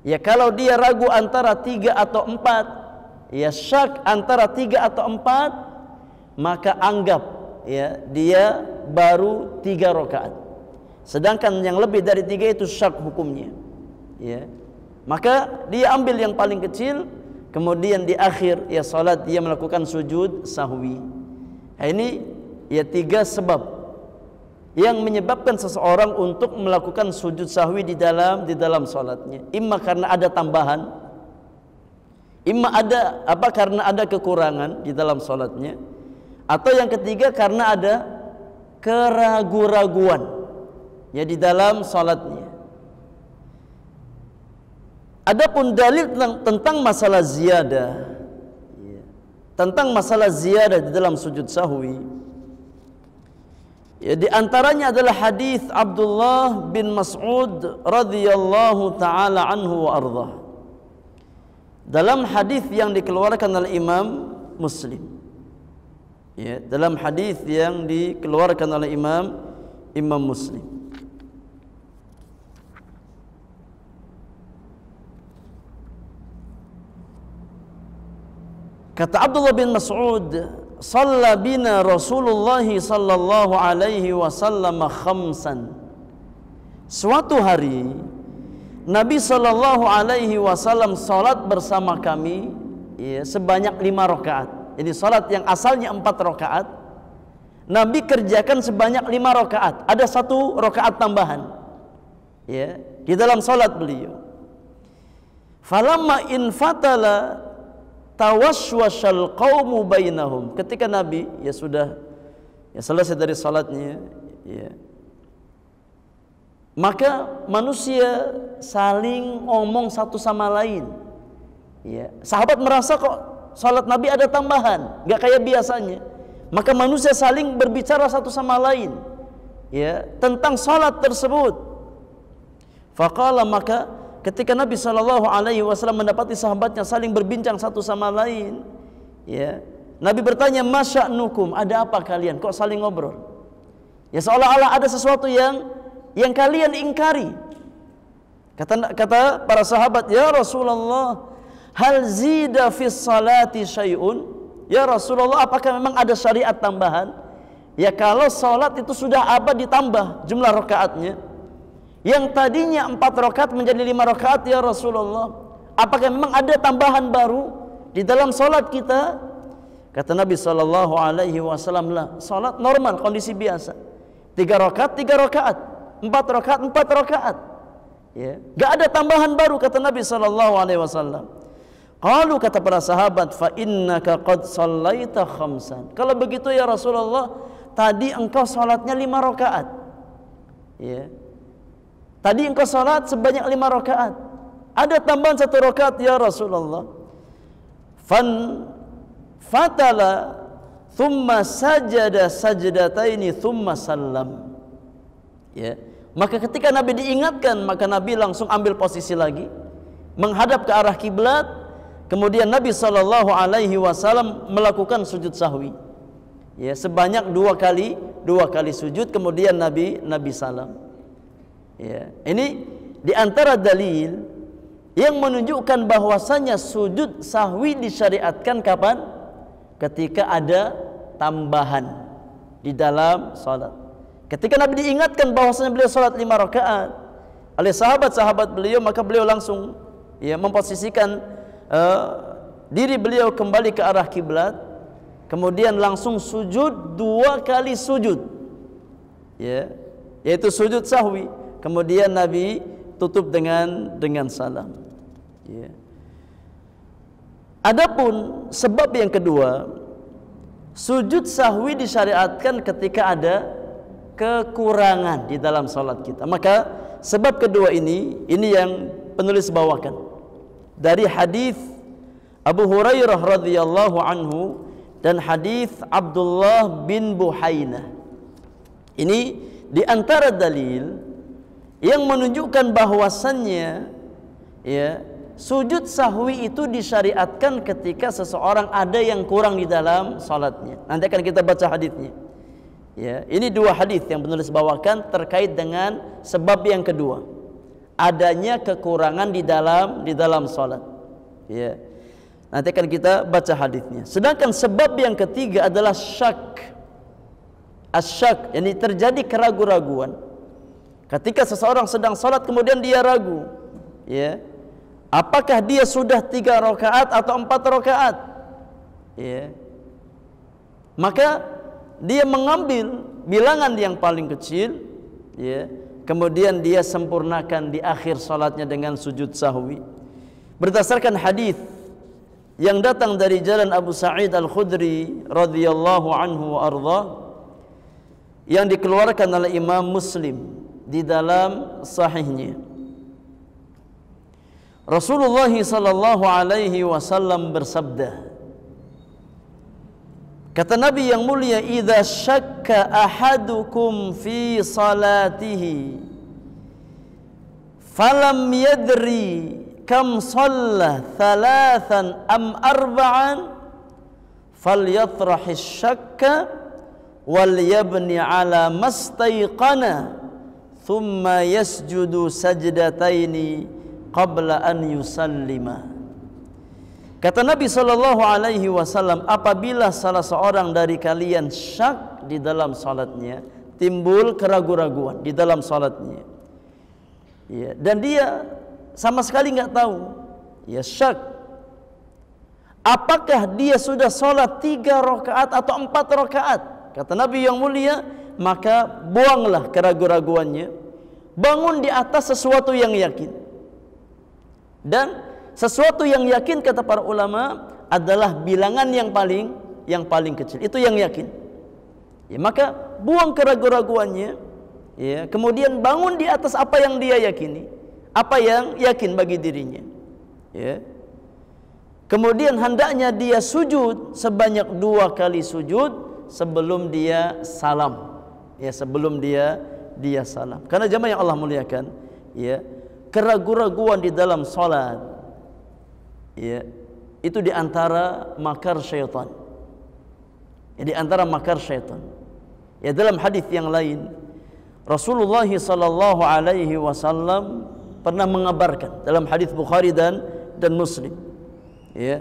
Ya kalau dia ragu antara 3 atau 4, ya syak antara 3 atau 4, maka anggap ya dia baru 3 rakaat. Sedangkan yang lebih dari 3 itu syak hukumnya. Ya. Maka dia ambil yang paling kecil. Kemudian di akhir ya salat dia melakukan sujud sahwi. Nah, ini ya 3 sebab yang menyebabkan seseorang untuk melakukan sujud sahwi di dalam salatnya. Imma karena ada tambahan, imma karena ada kekurangan di dalam salatnya, atau yang ketiga karena ada keraguan-raguan ya di dalam salatnya. Adapun dalil tentang masalah ziyadah, tentang masalah ziyadah di dalam sujud sahwi, ya, di antaranya adalah hadis Abdullah bin Mas'ud radhiyallahu taala anhu wa ardhah. Dalam hadis yang dikeluarkan oleh Imam Muslim, ya, dalam hadis yang dikeluarkan oleh Imam Muslim. Kata Abdullah bin Mas'ud, "Shalla bina Rasulullah sallallahu alaihi wasallam khamsan." Suatu hari Nabi sallallahu alaihi wasallam salat bersama kami ya, sebanyak 5 rakaat. Jadi salat yang asalnya 4 rakaat, Nabi kerjakan sebanyak 5 rakaat. Ada 1 rakaat tambahan ya di dalam salat beliau. Falamma infatala tawaswasal qaumu bainahum. Ketika Nabi ya sudah ya selesai dari salatnya, ya, maka manusia saling ngomong satu sama lain. Ya, sahabat merasa kok salat Nabi ada tambahan, nggak kayak biasanya. Maka manusia saling berbicara satu sama lain, ya, tentang salat tersebut. Faqala, maka ketika Nabi SAW mendapati sahabatnya saling berbincang satu sama lain, ya, Nabi bertanya, "Masya'nukum?" Ada apa kalian? Kok saling ngobrol? Ya seolah-olah ada sesuatu yang kalian ingkari. Kata para sahabat, "Ya Rasulullah, hal zida fis salati syai'un?" Ya Rasulullah, apakah memang ada syariat tambahan? Ya kalau salat itu sudah ditambah jumlah rakaatnya. Yang tadinya 4 rakaat menjadi 5 rakaat ya Rasulullah. Apakah memang ada tambahan baru di dalam salat kita? Kata Nabi sallallahu alaihi wasallam, "Lah, salat normal, kondisi biasa. 3 rakaat, 3 rakaat, 4 rakaat, 4 rakaat." Ya, enggak ada tambahan baru kata Nabi sallallahu alaihi wasallam. Qalu, kata para sahabat, "Fa innaka qad shallaita khamsan." Kalau begitu ya Rasulullah, tadi engkau salatnya 5 rakaat. Ya. Tadi engkau salat sebanyak 5 rakaat. Ada tambahan 1 rakaat ya Rasulullah. Fatala thumma sajada sajdataini thumma sallam. Ya. Maka ketika Nabi diingatkan, maka Nabi langsung ambil posisi lagi, menghadap ke arah kiblat. Kemudian Nabi sallallahu alaihi wasallam melakukan sujud sahwi. Ya, sebanyak 2 kali sujud, kemudian Nabi salam. Ya, ini di antara dalil yang menunjukkan bahwasanya sujud sahwi disyariatkan kapan? Ketika ada tambahan di dalam salat. Ketika Nabi diingatkan bahwasanya beliau salat 5 rakaat oleh sahabat-sahabat beliau, maka beliau langsung memposisikan diri beliau kembali ke arah kiblat, kemudian langsung sujud 2 kali sujud, yaitu sujud sahwi. Kemudian Nabi tutup dengan salam. Adapun sebab yang kedua, sujud sahwi disyariatkan ketika ada kekurangan di dalam salat kita. Maka sebab kedua ini yang penulis bawakan dari hadis Abu Hurairah radhiyallahu anhu dan hadis Abdullah bin Buhainah. Ini di antara dalil yang menunjukkan bahwasannya sujud sahwi itu disyariatkan ketika seseorang ada yang kurang di dalam salatnya. Nanti akan kita baca hadisnya. Ya, ini 2 hadis yang penulis bawakan terkait dengan sebab yang kedua, adanya kekurangan di dalam salat. Ya. Nanti akan kita baca hadisnya. Sedangkan sebab yang ketiga adalah syak. Asyak, yakni terjadi keraguan-raguan. Ketika seseorang sedang salat kemudian dia ragu, ya. Apakah dia sudah 3 rakaat atau 4 rakaat? Ya. Maka dia mengambil bilangan yang paling kecil, ya. Kemudian dia sempurnakan di akhir salatnya dengan sujud sahwi. Berdasarkan hadis yang datang dari jalan Abu Sa'id Al-Khudri radhiyallahu anhu wa ardha, yang dikeluarkan oleh Imam Muslim di dalam sahihnya. Rasulullah sallallahu alaihi wasallam bersabda, kata Nabi yang mulia, "Idza syakka ahadukum fi salatihi falam yadri kam shalla thalathan am arba'an falyatrahis syakka wal yabni ala mastayqana thumma yasjudu sajdataini qabla an yusallima." Kata Nabi sallallahu alaihi wasallam, apabila salah seorang dari kalian syak di dalam salatnya, timbul keraguan-raguan di dalam salatnya, ya, dan dia sama sekali nggak tahu, ya, syak, apakah dia sudah salat 3 rakaat atau 4 rakaat? Kata Nabi yang mulia, maka buanglah keraguan-raguannya, bangun di atas sesuatu yang yakin. Dan sesuatu yang yakin, kata para ulama, adalah bilangan yang paling kecil. Itu yang yakin. Ya, maka buang keraguan-raguannya, ya, kemudian bangun di atas apa yang dia yakini, apa yang yakin bagi dirinya. Ya. Kemudian hendaknya dia sujud sebanyak 2 kali sujud sebelum dia salam. Ya, sebelum dia salam. Karena jamaah yang Allah muliakan, ya, keraguan-raguan di dalam salat, ya, itu diantara makar syaitan. Ya, di antara makar syaitan. Ya, dalam hadis yang lain Rasulullah sallallahu alaihi wasallam pernah mengabarkan dalam hadis Bukhari dan Muslim, ya,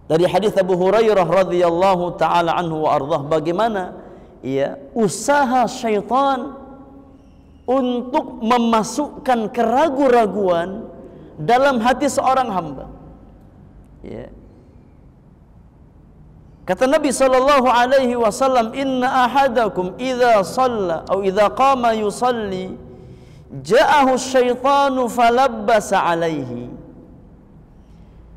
dari hadis Abu Hurairah radhiyallahu taala anhu wa ardhah, bagaimana ya usaha syaitan untuk memasukkan keraguan-raguan dalam hati seorang hamba. Ya. Kata Nabi sallallahu alaihi wasallam, "Inna ahadakum idza shalla atau idza qama yusalli ja'ahu syaitanu falabbasa alaihi."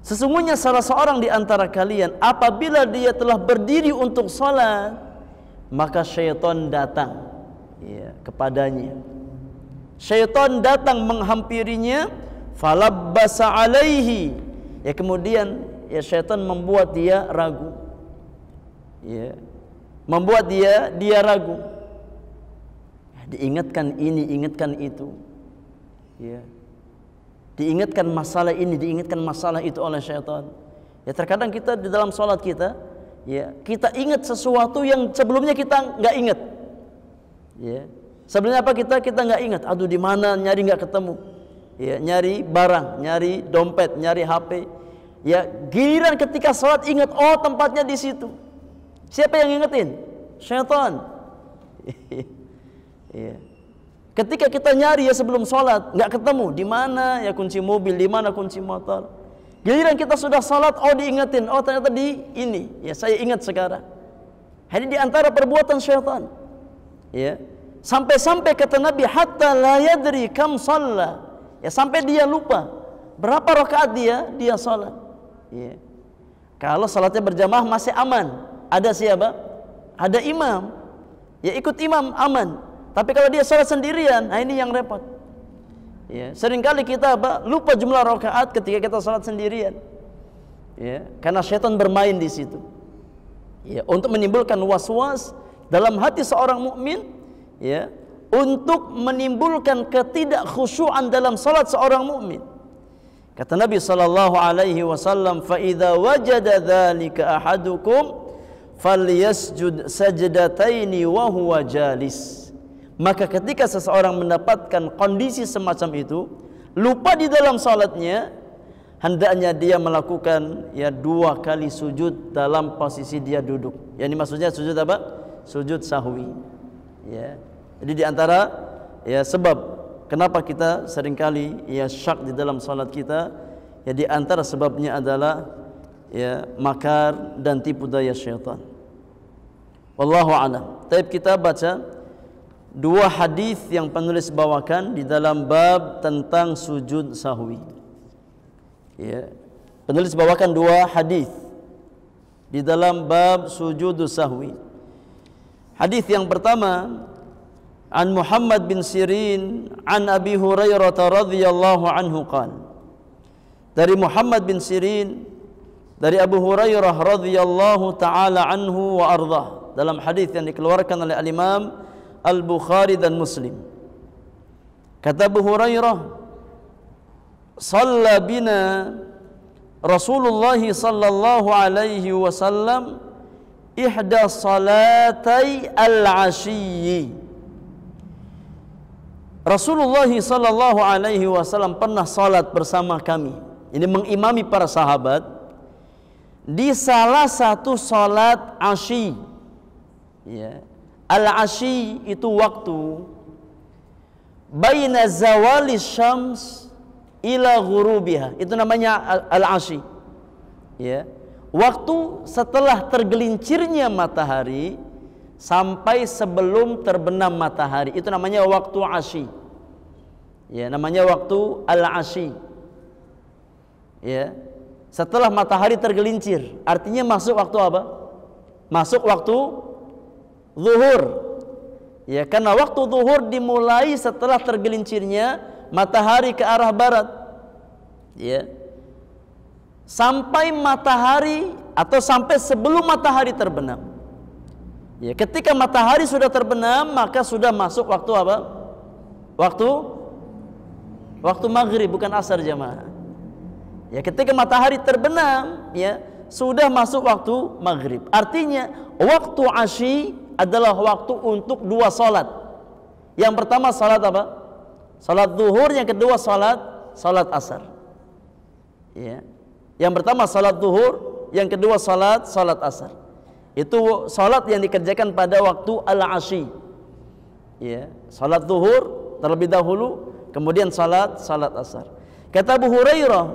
Sesungguhnya salah seorang di antara kalian apabila dia telah berdiri untuk salat, maka syaitan datang, ya, kepadanya. Syaitan datang menghampirinya, falabbasa alaihi. Ya, kemudian ya syaitan membuat dia ragu. Ya, membuat dia ragu. Diingatkan ini, ingatkan itu. Ya. Diingatkan masalah ini, diingatkan masalah itu oleh syaitan. Ya, terkadang kita di dalam salat kita, ya, kita ingat sesuatu yang sebelumnya kita nggak ingat. Ya. Sebelumnya apa kita nggak ingat. Aduh, di mana nyari nggak ketemu. Ya, nyari barang, nyari dompet, nyari HP. Ya, giliran ketika salat ingat, oh tempatnya di situ. Siapa yang ngingetin? Syaitan. Ya. Ketika kita nyari ya sebelum sholat nggak ketemu, di mana ya kunci mobil, di mana kunci motor. Giliran kita sudah sholat, oh diingetin, oh ternyata di ini. Ya, saya ingat sekarang. Ini di antara perbuatan syaitan. Ya. Sampai-sampai kata Nabi, hatta la yadri kam shalla. Ya, sampai dia lupa berapa rakaat dia sholat. Ya. Kalau sholatnya berjamaah masih aman. Ada siapa? Ada imam. Ya, ikut imam aman. Tapi kalau dia sholat sendirian, nah ini yang repot. Ya, seringkali kita lupa jumlah rakaat ketika kita sholat sendirian. Ya, karena syaitan bermain di situ. Ya, untuk menimbulkan was-was dalam hati seorang mukmin, ya, untuk menimbulkan ketidakkhusyuan dalam salat seorang mukmin. Kata Nabi sallallahu alaihi wasallam, "Fa idza wajada dzalika ahadukum falyasjud sajdataini wa huwa jalis." Maka ketika seseorang mendapatkan kondisi semacam itu, lupa di dalam salatnya, hendaknya dia melakukan ya 2 kali sujud dalam posisi dia duduk. Yang ini maksudnya sujud apa? Sujud sahwi. Ya. Jadi di antara ya sebab kenapa kita seringkali ya syak di dalam salat kita, ya di antara sebabnya adalah ya makar dan tipu daya syaitan. Wallahu a'lam. Tapi kita baca 2 hadis yang penulis bawakan di dalam bab tentang sujud sahwi. Ya. Penulis bawakan 2 hadis di dalam bab sujud sahwi. Hadis yang pertama, an Muhammad bin Sirin an Abi Hurairah radhiyallahu anhu qala. Dari Muhammad bin Sirin dari Abu Hurairah radhiyallahu taala anhu wa ardhah, dalam hadis yang dikeluarkan oleh Al-Imam Al-Bukhari dan Muslim. Kata Abu Hurairah, "Shalla bina Rasulullah sallallahu alaihi wasallam ihda salatai al-'ashiyyi." Rasulullah sallallahu alaihi wasallam pernah salat bersama kami. Ini mengimami para sahabat di salah satu salat asyi. Ya. Al-asyi itu waktu baina zawali syams ila ghurubiha. Itu namanya al-asyi. Ya. Waktu setelah tergelincirnya matahari sampai sebelum terbenam matahari, itu namanya waktu asyi. Ya, namanya waktu al-asyi. Ya. Setelah matahari tergelincir, artinya masuk waktu apa? Masuk waktu zuhur. Ya, karena waktu zuhur dimulai setelah tergelincirnya matahari ke arah barat. Ya. Sampai matahari atau sampai sebelum matahari terbenam. Ya, ketika matahari sudah terbenam, maka sudah masuk waktu apa? Waktu maghrib, bukan asar jamaah. Ya, ketika matahari terbenam, ya, sudah masuk waktu maghrib. Artinya waktu asyi adalah waktu untuk dua salat. Yang pertama salat apa? Salat zuhur, yang kedua salat asar. Ya. Yang pertama salat zuhur, yang kedua salat asar. Itu salat yang dikerjakan pada waktu al-asyi. Ya, salat zuhur terlebih dahulu, kemudian salat asar. Kata Abu Hurairah,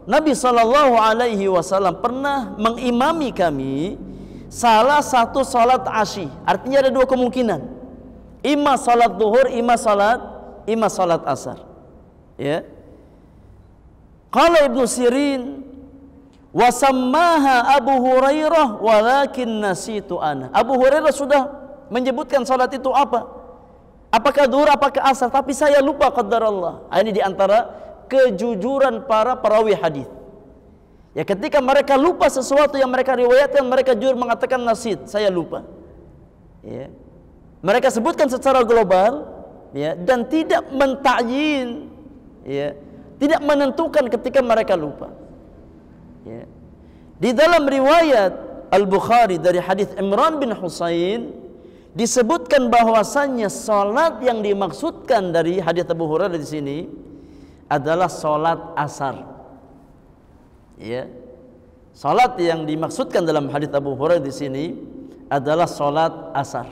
Nabi SAW pernah mengimami kami salah satu salat asyi. Artinya ada dua kemungkinan, ima salat zuhur, ima salat asar. Ya. Qala Ibnu Sirin, wa sammaha Abu Hurairah walakin nasitu ana. Abu Hurairah sudah menyebutkan salat itu apa? Apakah zuhur, apakah asar, tapi saya lupa, qadarullah. Ini diantara kejujuran para perawi hadis. Ya, ketika mereka lupa sesuatu yang mereka riwayatkan, mereka jujur mengatakan nasid, saya lupa. Ya. Mereka sebutkan secara global, ya, dan tidak mentakyin, ya, tidak menentukan ketika mereka lupa. Ya. Di dalam riwayat Al-Bukhari dari hadis Imran bin Husain disebutkan bahwasannya salat yang dimaksudkan dari hadis Abu Hurairah di sini adalah salat asar. Ya. Salat yang dimaksudkan dalam hadis Abu Hurairah di sini adalah salat asar.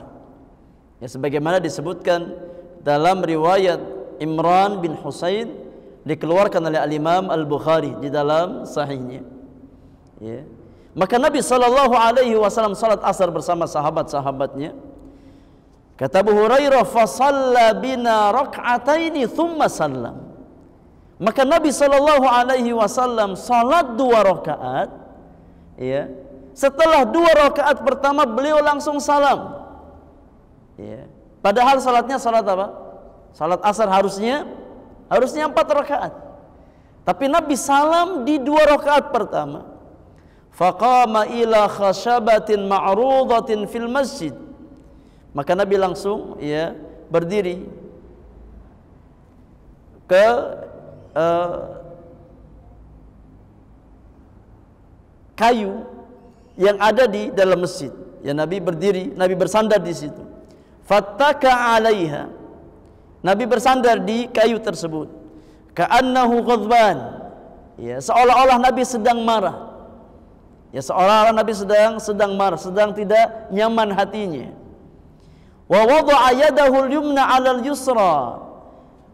Ya, sebagaimana disebutkan dalam riwayat Imran bin Husain, dikeluarkan oleh Al-Imam Al-Bukhari di dalam sahihnya. Ya. Maka Nabi SAW salat asar bersama sahabat-sahabatnya. Kata Abu Hurairah, fasalla bina rak'ataini thumma sallam. Maka Nabi SAW salat 2 rakaat, ya. Setelah 2 rakaat pertama beliau langsung salam. Ya. Padahal salatnya salat apa? Salat asar harusnya 4 rakaat. Tapi Nabi salam di 2 rakaat pertama. Faqama ila khashabatin ma'rudatin fil masjid. Maka Nabi langsung, ya, berdiri ke kayu yang ada di dalam masjid. Ya, Nabi berdiri, Nabi bersandar di situ. Fattaka 'alaiha. Nabi bersandar di kayu tersebut. Ka'annahu ghadban. Ya, seolah-olah Nabi sedang marah. Ya, seolah-olah Nabi sedang marah, sedang tidak nyaman hatinya. Wa wada'a yadahu al-yumna 'ala al-yusra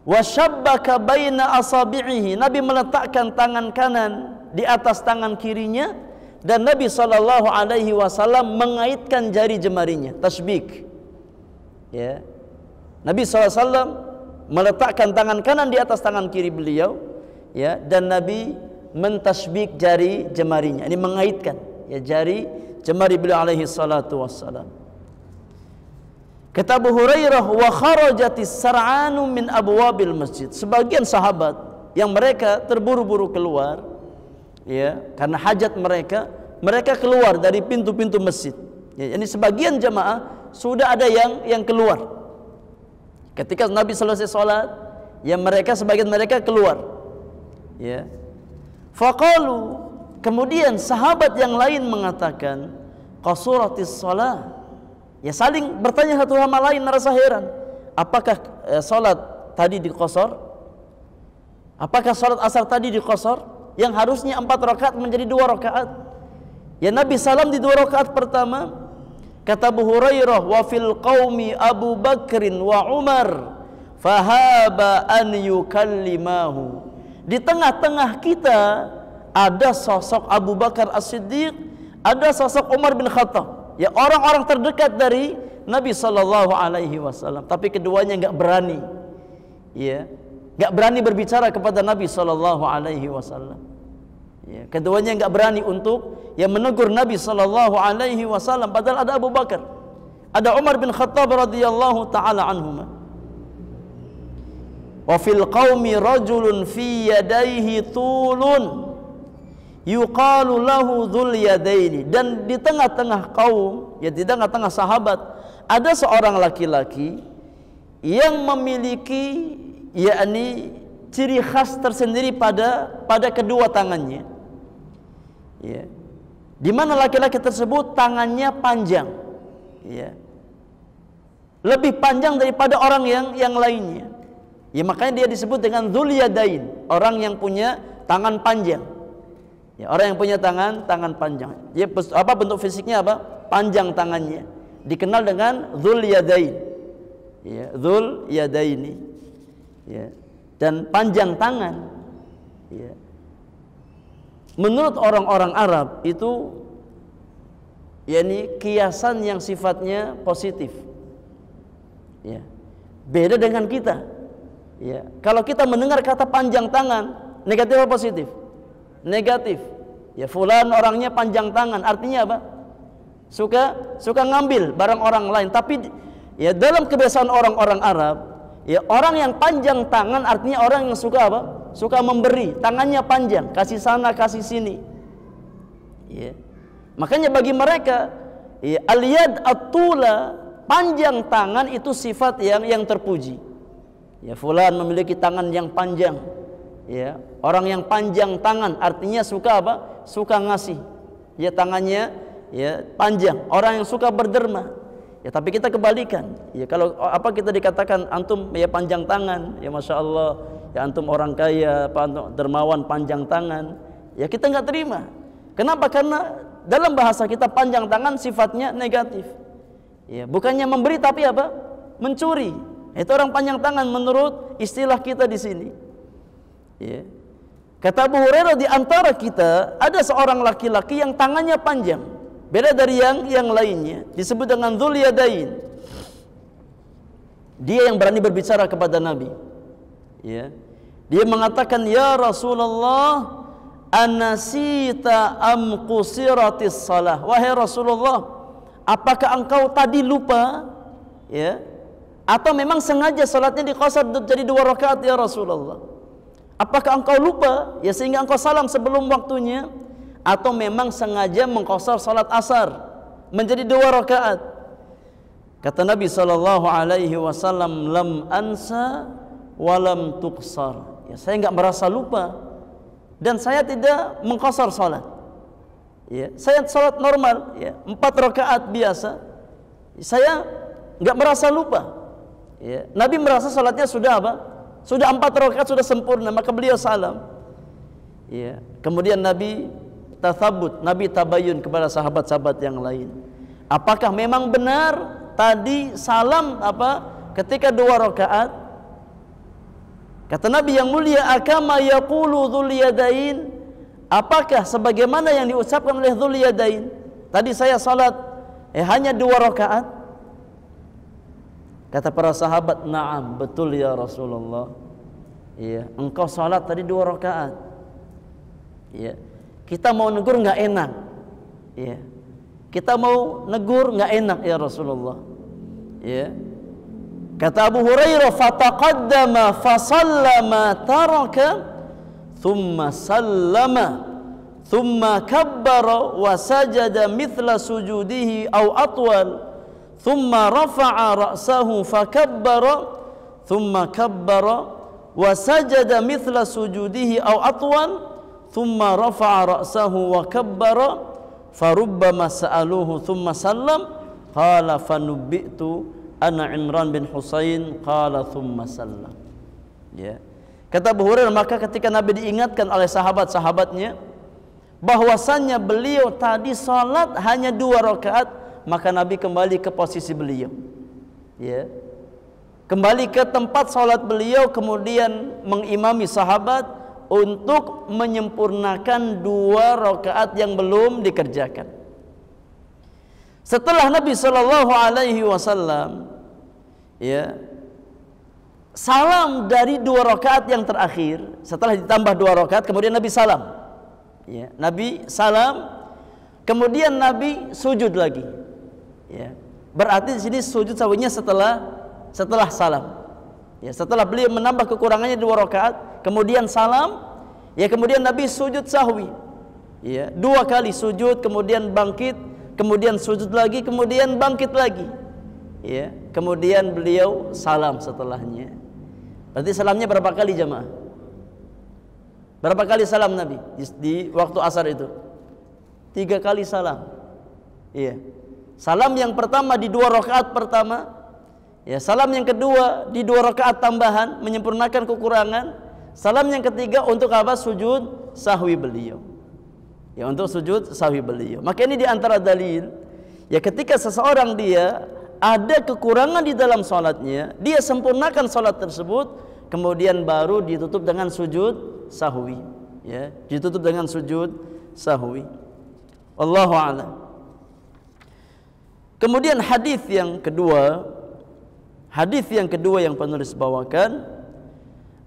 wa shabbaka baina asabi'ihi. Nabi meletakkan tangan kanan di atas tangan kirinya dan Nabi SAW mengaitkan jari jemarinya, tasbik. Ya. Nabi SAW meletakkan tangan kanan di atas tangan kiri beliau, ya, dan Nabi mentasbik jari jemarinya. Ini mengaitkan, ya, jari jemari beliau alaihi salatu wassalam. Kata Abu Hurairah, wa kharajatis sar'anu min abwabil masjid. Sebagian sahabat yang mereka terburu-buru keluar, ya, karena hajat mereka keluar dari pintu-pintu masjid. Ya, ini sebagian jamaah sudah ada yang keluar. Ketika Nabi selesai sholat, ya, sebagian mereka keluar. Ya. Faqalu, kemudian sahabat yang lain mengatakan, qasuratis shalah. Ya, saling bertanya satu sama lain, merasa heran. Apakah salat tadi diqasar? Apakah salat asar tadi diqasar? Yang harusnya 4 rakaat menjadi 2 rakaat. Ya, Nabi salam di 2 rakaat pertama. Kata Abu Hurairah, wa fil qaumi Abu Bakrin wa Umar fahaba an yukallimahu. Di tengah-tengah kita ada sosok Abu Bakar As-Siddiq, ada sosok Umar bin Khattab. Ya, orang-orang terdekat dari Nabi SAW, tapi keduanya enggak berani, ya, enggak berani berbicara kepada Nabi SAW. Ya, keduanya enggak berani untuk, ya, menegur Nabi SAW. Padahal ada Abu Bakar, ada Umar bin Khattab radhiyallahu taala anhuma. Wa fil qaumi rajulun fi yadayhi tulun yuqalu lahu dzul yadaini. Dan di tengah-tengah kaum, ya, di tengah-tengah sahabat ada seorang laki-laki yang memiliki, yakni, ciri khas tersendiri pada kedua tangannya. Ya. di mana laki-laki tersebut tangannya panjang, ya, lebih panjang daripada orang yang lainnya. Ya, makanya dia disebut dengan dzul yadain, orang yang punya tangan panjang. Ya, orang yang punya tangan panjang. Ya, apa bentuk fisiknya apa? Panjang tangannya. Dikenal dengan dzul yadain. Ya, dzul yadaini. Ya, dan panjang tangan. Ya. Menurut orang-orang Arab itu yakni kiasan yang sifatnya positif. Ya. Beda dengan kita. Ya. Kalau kita mendengar kata panjang tangan, negatif atau positif? Negatif. Ya, fulan orangnya panjang tangan, artinya apa? Suka ngambil barang orang lain. Tapi ya dalam kebiasaan orang-orang Arab, ya orang yang panjang tangan artinya orang yang suka apa? Suka memberi, tangannya panjang, kasih sana kasih sini. Ya. Makanya bagi mereka, ya, al-yad at-tula, panjang tangan itu sifat yang terpuji. Ya, fulan memiliki tangan yang panjang. Ya, orang yang panjang tangan artinya suka apa? Suka ngasih. Ya, tangannya ya panjang. Orang yang suka berderma. Ya, tapi kita kebalikan. Ya, kalau apa kita dikatakan antum ya panjang tangan, ya masya Allah, ya antum orang kaya, antum dermawan panjang tangan, ya kita nggak terima. Kenapa? Karena dalam bahasa kita panjang tangan sifatnya negatif. Ya, bukannya memberi tapi apa? Mencuri. Itu orang panjang tangan menurut istilah kita di sini. Ya. Kata Abu Hurairah, di antara kita ada seorang laki-laki yang tangannya panjang, beda dari yang lainnya, disebut dengan dzul yadain. Dia yang berani berbicara kepada Nabi. Ya. Dia mengatakan, "Ya Rasulullah, anasita am qusiratis salah?" Wahai Rasulullah, apakah engkau tadi lupa? Ya. Atau memang sengaja salatnya diqasar jadi 2 rakaat ya Rasulullah? Apakah engkau lupa ya sehingga engkau salam sebelum waktunya, atau memang sengaja mengqasar salat asar menjadi 2 rakaat? Kata Nabi sallallahu alaihi wasallam, "Lam ansa wa lam tuqsar." Ya, saya enggak merasa lupa dan saya tidak mengqasar salat. Ya, saya salat normal ya, 4 rakaat biasa. Saya enggak merasa lupa. Ya, Nabi merasa salatnya sudah apa? Sudah 4 rakaat, sudah sempurna, maka beliau salam. Ya, kemudian Nabi tathabut, Nabi tabayun kepada sahabat-sahabat yang lain. Apakah memang benar tadi salam apa ketika 2 rakaat? Kata Nabi yang mulia, "Akama yaqulu dzul yadain?" Apakah sebagaimana yang diucapkan oleh dzul yadain? Tadi saya salat hanya 2 rakaat. Kata para sahabat, "Na'am, betul ya Rasulullah. Ya, engkau salat tadi 2 rakaat." Ya. Kita mau negur enggak enak. Ya. Kita mau negur enggak enak ya Rasulullah. Ya. Kata Abu Hurairah, "Fataqaddama fa sallama taraka thumma sallama thumma kabbara wa sajada mithla sujudihi aw atwal." Thumma rafa'a ra'sahu fakabbara thumma kabbara wa sajada mithla sujudihi aw atwal thumma rafa'a ra'sahu wa kabbara farubbama sa'aluhu thumma sallam qala fanubbi'tu ana Imran bin Husain qala thumma sallam. Ya. Kata Abu Hurairah, maka ketika Nabi diingatkan oleh sahabat-sahabatnya bahwasannya beliau tadi salat hanya 2 rakaat, maka Nabi kembali ke posisi beliau. Ya. Kembali ke tempat salat beliau, kemudian mengimami sahabat untuk menyempurnakan 2 rakaat yang belum dikerjakan. Setelah Nabi sallallahu alaihi wasallam ya salam dari 2 rakaat yang terakhir, setelah ditambah 2 rakaat kemudian Nabi salam. Ya, Nabi salam, kemudian Nabi sujud lagi. Ya. Berarti di sini sujud sahwinya setelah salam. Ya, setelah beliau menambah kekurangannya 2 rakaat, kemudian salam, ya kemudian Nabi sujud sahwi. Ya, 2 kali sujud, kemudian bangkit, kemudian sujud lagi, kemudian bangkit lagi. Ya, kemudian beliau salam setelahnya. Berarti salamnya berapa kali jemaah? Berapa kali salam Nabi di waktu asar itu? 3 kali salam. Iya. Salam yang pertama di 2 rakaat pertama. Ya, salam yang kedua di 2 rakaat tambahan menyempurnakan kekurangan. Salam yang ketiga untuk apa? Sujud sahwi beliau. Ya, untuk sujud sahwi beliau. Maka ini di antara dalil ya, ketika seseorang dia ada kekurangan di dalam salatnya, dia sempurnakan salat tersebut, kemudian baru ditutup dengan sujud sahwi. Ya, ditutup dengan sujud sahwi. Wallahu a'lam. Kemudian hadis yang kedua yang penulis bawakan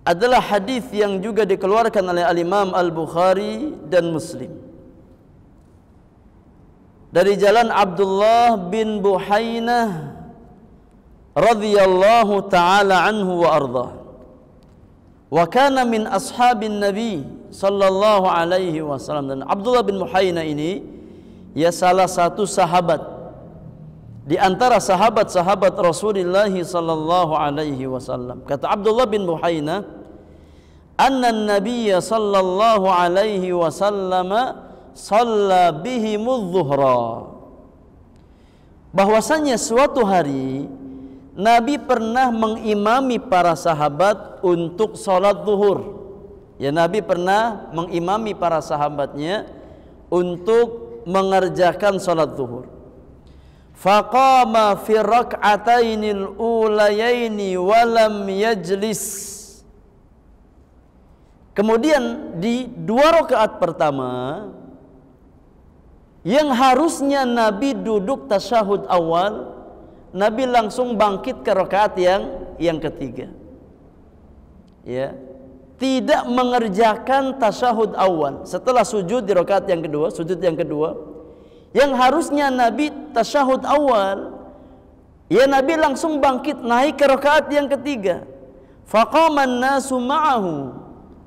adalah hadis yang juga dikeluarkan oleh Al-Imam Al-Bukhari dan Muslim dari jalan Abdullah bin Buhainah radhiyallahu taala anhu wa ardhah. Wa kana min ashabin Nabi sallallahu alaihi wasallam. Dan Abdullah bin Buhainah ini ya salah satu sahabat di antara sahabat-sahabat Rasulullah sallallahu alaihi wasallam. Kata Abdullah bin Buhainah, anna an-nabiy sallallahu alaihi wasallam shalla bihimudz zuhra. Bahwasanya suatu hari Nabi pernah mengimami para sahabat untuk salat zuhur. Ya, Nabi pernah mengimami para sahabatnya untuk mengerjakan salat zuhur. Faqama fi rak'atainil ulayaini wa lam yajlis. Kemudian di 2 rakaat pertama yang harusnya Nabi duduk tasyahud awal, Nabi langsung bangkit ke rakaat yang ketiga. Ya, tidak mengerjakan tasyahud awal setelah sujud di rakaat yang kedua, sujud yang kedua. Yang harusnya Nabi tasyahud awal, ya Nabi langsung bangkit naik ke rakaat yang ketiga. Faqaman nasu ma'ahu.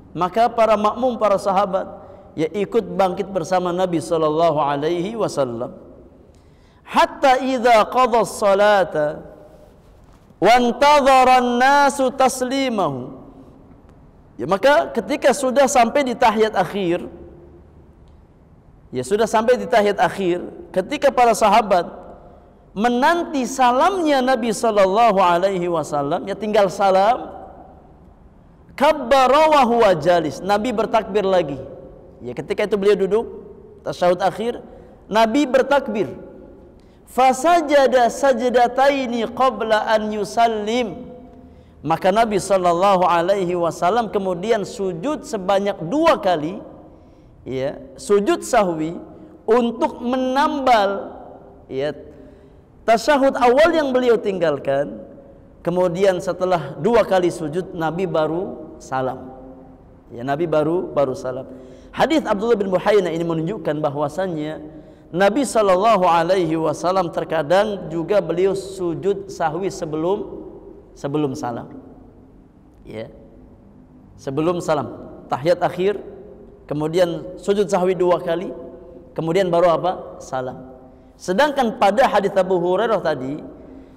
Maka para makmum, para sahabat ya ikut bangkit bersama Nabi sallallahu alaihi wasallam. Hatta idza qada as-salata wa intadhara an-nasu taslimahu. Ya, maka ketika sudah sampai di tahiyat akhir, ya sudah sampai di tahiyat akhir, ketika para sahabat menanti salamnya Nabi sallallahu alaihi wasallam, ya tinggal salam, kabbara wa huwa jalis, Nabi bertakbir lagi. Ya, ketika itu beliau duduk tasyahud akhir, Nabi bertakbir. Fasajada sajdataini qabla an yusallim. Maka Nabi sallallahu alaihi wasallam kemudian sujud sebanyak 2 kali. Ya, sujud sahwi untuk menambal ya tasyahud awal yang beliau tinggalkan. Kemudian setelah 2 kali sujud Nabi baru salam. Ya, Nabi baru salam. Hadis Abdullah bin Buhainah ini menunjukkan bahwasannya Nabi sallallahu alaihi wasallam terkadang juga beliau sujud sahwi sebelum salam. Ya. Sebelum salam, tahiyat akhir, kemudian sujud sahwi 2 kali, kemudian baru apa? Salam. Sedangkan pada hadis Abu Hurairah tadi,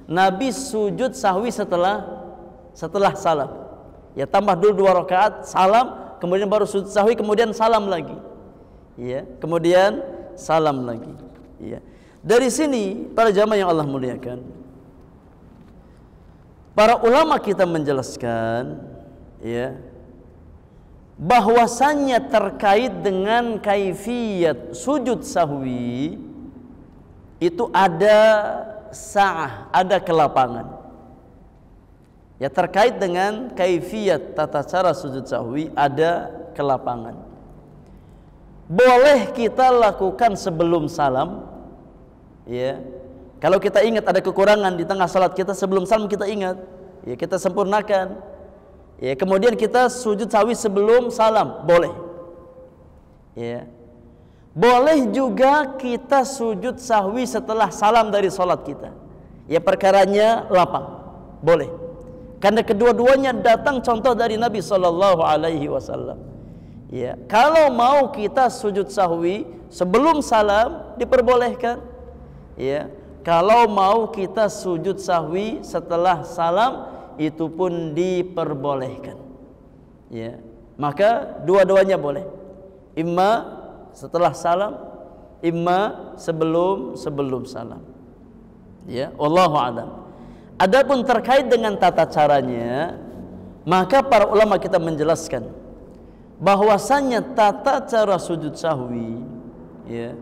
Nabi sujud sahwi setelah salam. Ya, tambah dulu 2 rakaat, salam, kemudian baru sujud sahwi, kemudian salam lagi. Ya, kemudian salam lagi. Ya. Dari sini para jamaah yang Allah muliakan, para ulama kita menjelaskan ya bahwasannya terkait dengan kaifiyat sujud sahwi itu ada sa'ah, ada kelapangan. Ya, terkait dengan kaifiyat tata cara sujud sahwi ada kelapangan. Boleh kita lakukan sebelum salam. Ya. Kalau kita ingat ada kekurangan di tengah salat kita, sebelum salam kita ingat, ya kita sempurnakan. Ya, kemudian kita sujud sahwi sebelum salam, boleh. Ya. Boleh juga kita sujud sahwi setelah salam dari salat kita. Ya, perkaranya lapang. Boleh. Karena kedua-duanya datang contoh dari Nabi sallallahu alaihi wasallam. Ya, kalau mau kita sujud sahwi sebelum salam diperbolehkan. Ya, kalau mau kita sujud sahwi setelah salam itu pun diperbolehkan. Ya, maka dua-duanya boleh. Imma setelah salam imma sebelum salam. Ya, wallahu a'lam. Adapun terkait dengan tata caranya, maka para ulama kita menjelaskan bahwasannya tata cara sujud sahwi, ya,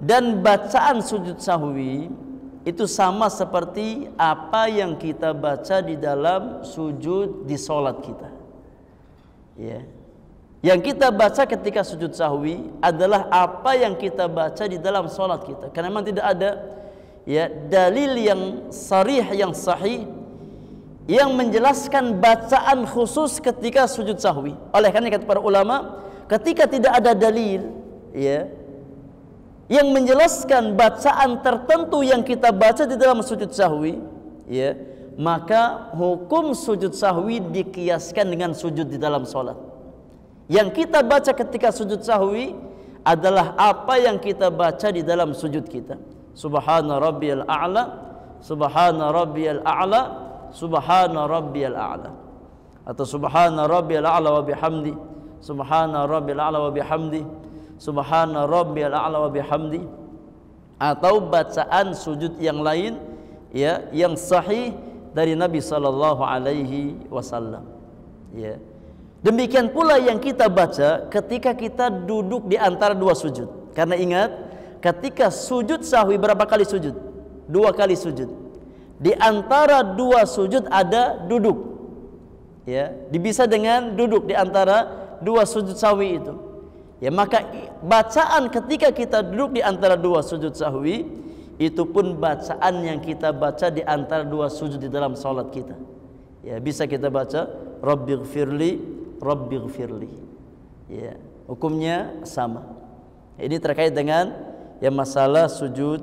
dan bacaan sujud sahwi itu sama seperti apa yang kita baca di dalam sujud di salat kita. Ya. Yang kita baca ketika sujud sahwi adalah apa yang kita baca di dalam salat kita. Karena memang tidak ada ya dalil yang sharih, yang sahih yang menjelaskan bacaan khusus ketika sujud sahwi. Oleh karena kata para ulama, ketika tidak ada dalil ya yang menjelaskan bacaan tertentu yang kita baca di dalam sujud sahwi, ya, maka hukum sujud sahwi dikiaskan dengan sujud di dalam salat. Yang kita baca ketika sujud sahwi adalah apa yang kita baca di dalam sujud kita. Subhana rabbiyal a'la, subhana rabbiyal a'la, subhana rabbiyal a'la, atau subhana rabbiyal a'la wa bihamdi, subhana rabbiyal a'la wa bihamdi, subhana rabbiyal a'la wa bihamdi, atau bacaan sujud yang lain ya yang sahih dari Nabi sallallahu alaihi wasallam. Ya. Demikian pula yang kita baca ketika kita duduk di antara dua sujud. Karena ingat, ketika sujud sahwi berapa kali sujud? 2 kali sujud. Di antara dua sujud ada duduk. Ya, bisa dengan duduk di antara dua sujud sahwi itu. Ya, maka bacaan ketika kita duduk di antara dua sujud sahwi itu pun bacaan yang kita baca di antara dua sujud di dalam salat kita. Ya, bisa kita baca Rabbighfirli, Rabbighfirli. Ya, hukumnya sama. Ini terkait dengan yang masalah sujud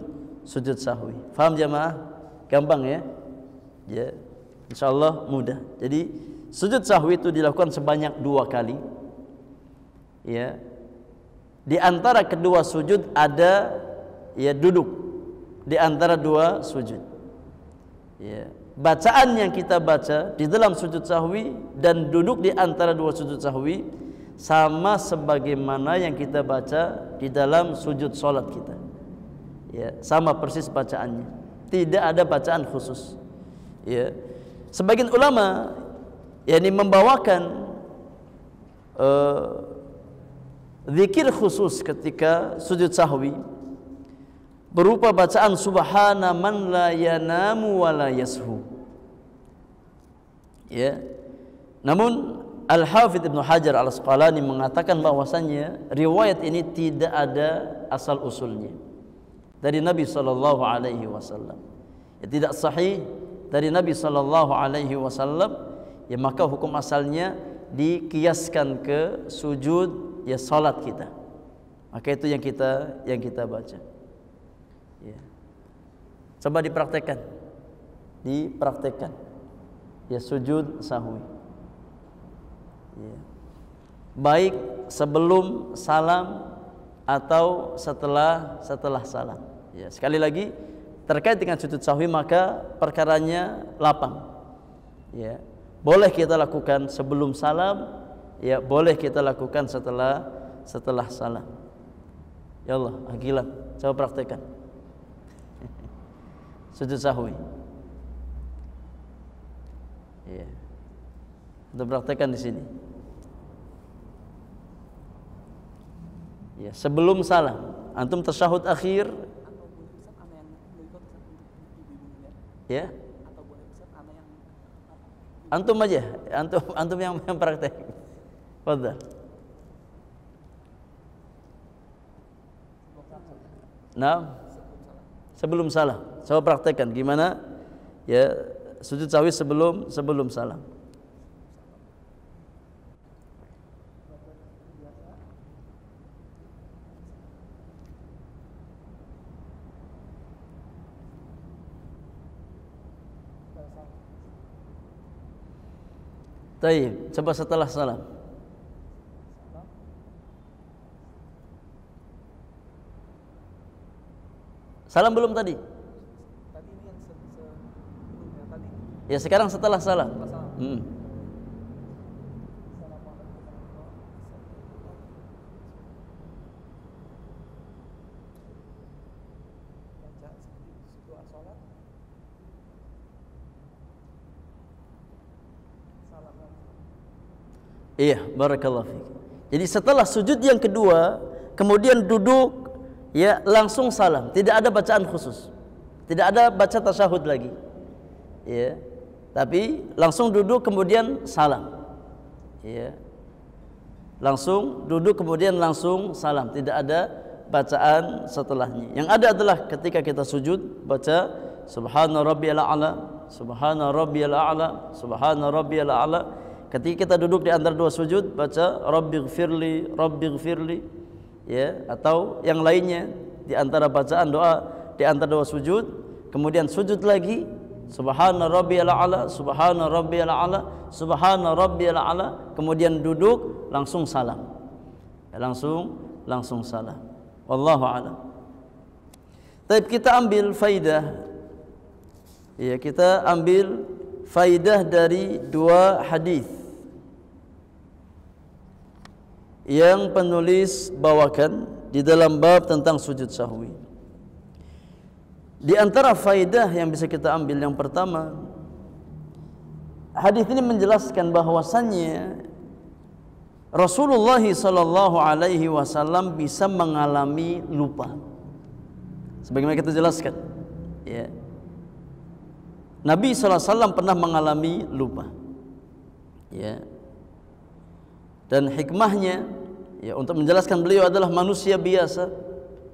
sahwi. Faham jamaah? Gampang ya? Ya, insyaallah mudah. Jadi sujud sahwi itu dilakukan sebanyak 2 kali. Ya. Di antara kedua sujud ada ya duduk di antara dua sujud. Ya. Bacaan yang kita baca di dalam sujud sahwi dan duduk di antara dua sujud sahwi sama sebagaimana yang kita baca di dalam sujud salat kita. Ya, sama persis bacaannya. Tidak ada bacaan khusus. Ya. Sebagian ulama yakni membawakan zikir khusus ketika sujud sahwi berupa bacaan subhana man la yanamu wa la yashu. Ya. Namun Al-Hafidz Ibnu Hajar Al-Asqalani mengatakan bahwasannya riwayat ini tidak ada asal usulnya dari Nabi sallallahu alaihi wasallam. Ya, tidak sahih dari Nabi sallallahu alaihi wasallam, ya maka hukum asalnya dikiaskan ke sujud ya salat kita. Maka itu yang kita baca. Ya. Coba dipraktekkan. Ya sujud sahwi. Ya. Baik sebelum salam atau setelah salam. Ya, sekali lagi terkait dengan sujud sahwi maka perkaranya lapang. Ya. Boleh kita lakukan sebelum salam, ya boleh kita lakukan setelah salam. Ya Allah, agilan, coba praktekkan. Sujud sahwi. Ya. Kita praktekkan di sini. Ya, sebelum salam, antum tasyahud akhir. Ya. Antum aja, antum yang praktek. Fadhal. Nah, sebelum salam, coba praktekkan gimana ya sujud sahwi sebelum salam. Taib, coba setelah salam. Salam belum tadi? Tadi ini yang sebelumnya tadi. Ya sekarang setelah salam. Iya, barakallahu fiik. Jadi setelah sujud yang kedua, kemudian duduk, ya langsung salam, tidak ada bacaan khusus, tidak ada baca tasyahud lagi, ya, tapi langsung duduk kemudian salam, ya, langsung duduk kemudian langsung salam, tidak ada bacaan setelahnya. Yang ada adalah ketika kita sujud baca subhana rabbiyal a'la, subhana rabbiyal a'la, subhana rabbiyal a'la. Ketika kita duduk di antara dua sujud baca rabbighfirli, rabbighfirli, ya, atau yang lainnya di antara bacaan doa di antara dua sujud, kemudian sujud lagi subhana rabbiyal a'la, subhana rabbiyal a'la, subhana rabbiyal a'la, kemudian duduk langsung salam, ya, langsung salam. Wallahu a'lam. Tapi kita ambil faidah, ya, kita ambil faidah dari dua hadis yang penulis bawakan di dalam bab tentang sujud sahwi. Di antara faidah yang bisa kita ambil, yang pertama, hadis ini menjelaskan bahwasannya Rasulullah sallallahu alaihi wasallam bisa mengalami lupa. Sebagaimana kita jelaskan, ya. Nabi sallallahu alaihi wasallam pernah mengalami lupa. Ya. Dan hikmahnya, ya, untuk menjelaskan beliau adalah manusia biasa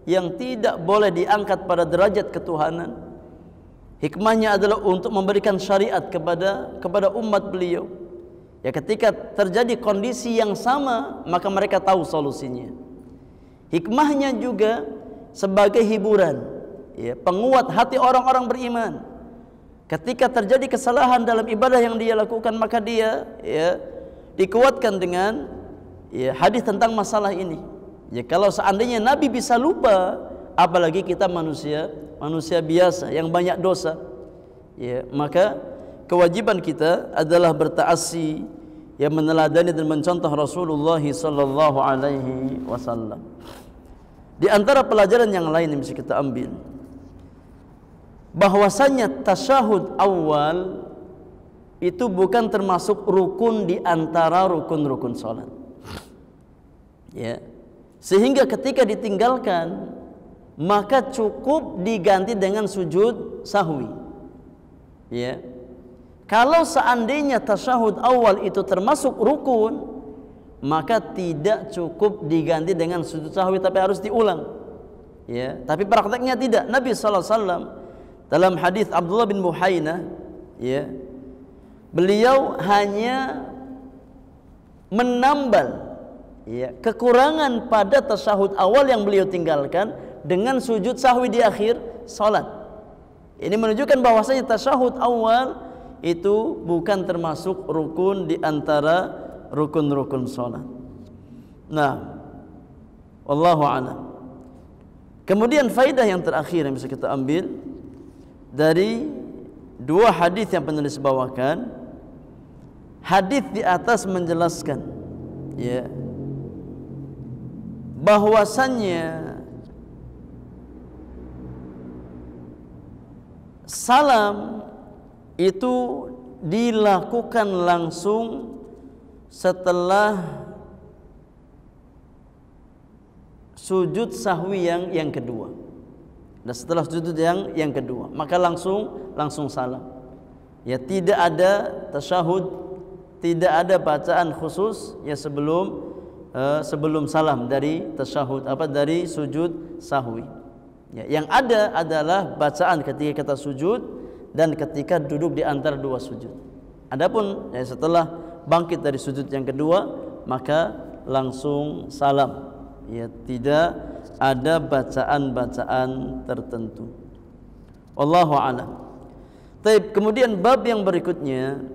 yang tidak boleh diangkat pada derajat ketuhanan. Hikmahnya adalah untuk memberikan syariat kepada umat beliau. Ya, ketika terjadi kondisi yang sama, maka mereka tahu solusinya. Hikmahnya juga sebagai hiburan, ya, penguat hati orang-orang beriman. Ketika terjadi kesalahan dalam ibadah yang dia lakukan, maka dia, ya, dikuatkan dengan, ya, hadis tentang masalah ini. Ya, kalau seandainya Nabi bisa lupa, apalagi kita manusia biasa yang banyak dosa, ya, maka kewajiban kita adalah bertaasi, ya, meneladani dan mencontoh Rasulullah sallallahu alaihi wasallam. Di antara pelajaran yang lain yang bisa kita ambil, bahwasanya tasyahud awal itu bukan termasuk rukun di antara rukun-rukun salat. Ya. Sehingga ketika ditinggalkan, maka cukup diganti dengan sujud sahwi. Ya. Kalau seandainya tasyahud awal itu termasuk rukun, maka tidak cukup diganti dengan sujud sahwi, tapi harus diulang. Ya, tapi prakteknya tidak. Nabi sallallahu alaihi wasallam dalam hadis Abdullah bin Buhainah, ya, beliau hanya menambal, ya, kekurangan pada tasyahud awal yang beliau tinggalkan dengan sujud sahwi di akhir salat. Ini menunjukkan bahwasanya tasyahud awal itu bukan termasuk rukun di antara rukun-rukun salat. Nah, wallahu a'lam. Kemudian faidah yang terakhir yang bisa kita ambil dari dua hadis yang penulis bawakan. Hadis di atas menjelaskan, ya, bahwasannya salam itu dilakukan langsung setelah sujud sahwi yang kedua. Dan setelah sujud yang kedua, maka langsung salam. Ya, tidak ada tasyahud, tidak ada bacaan khusus, ya, sebelum salam dari tasyahud, dari sujud sahwi. Ya, yang ada adalah bacaan ketika kita sujud dan ketika duduk di antara dua sujud. Adapun, ya, setelah bangkit dari sujud yang kedua, maka langsung salam. Ya, tidak ada bacaan-bacaan tertentu. Wallahu a'lam. Baik, kemudian bab yang berikutnya,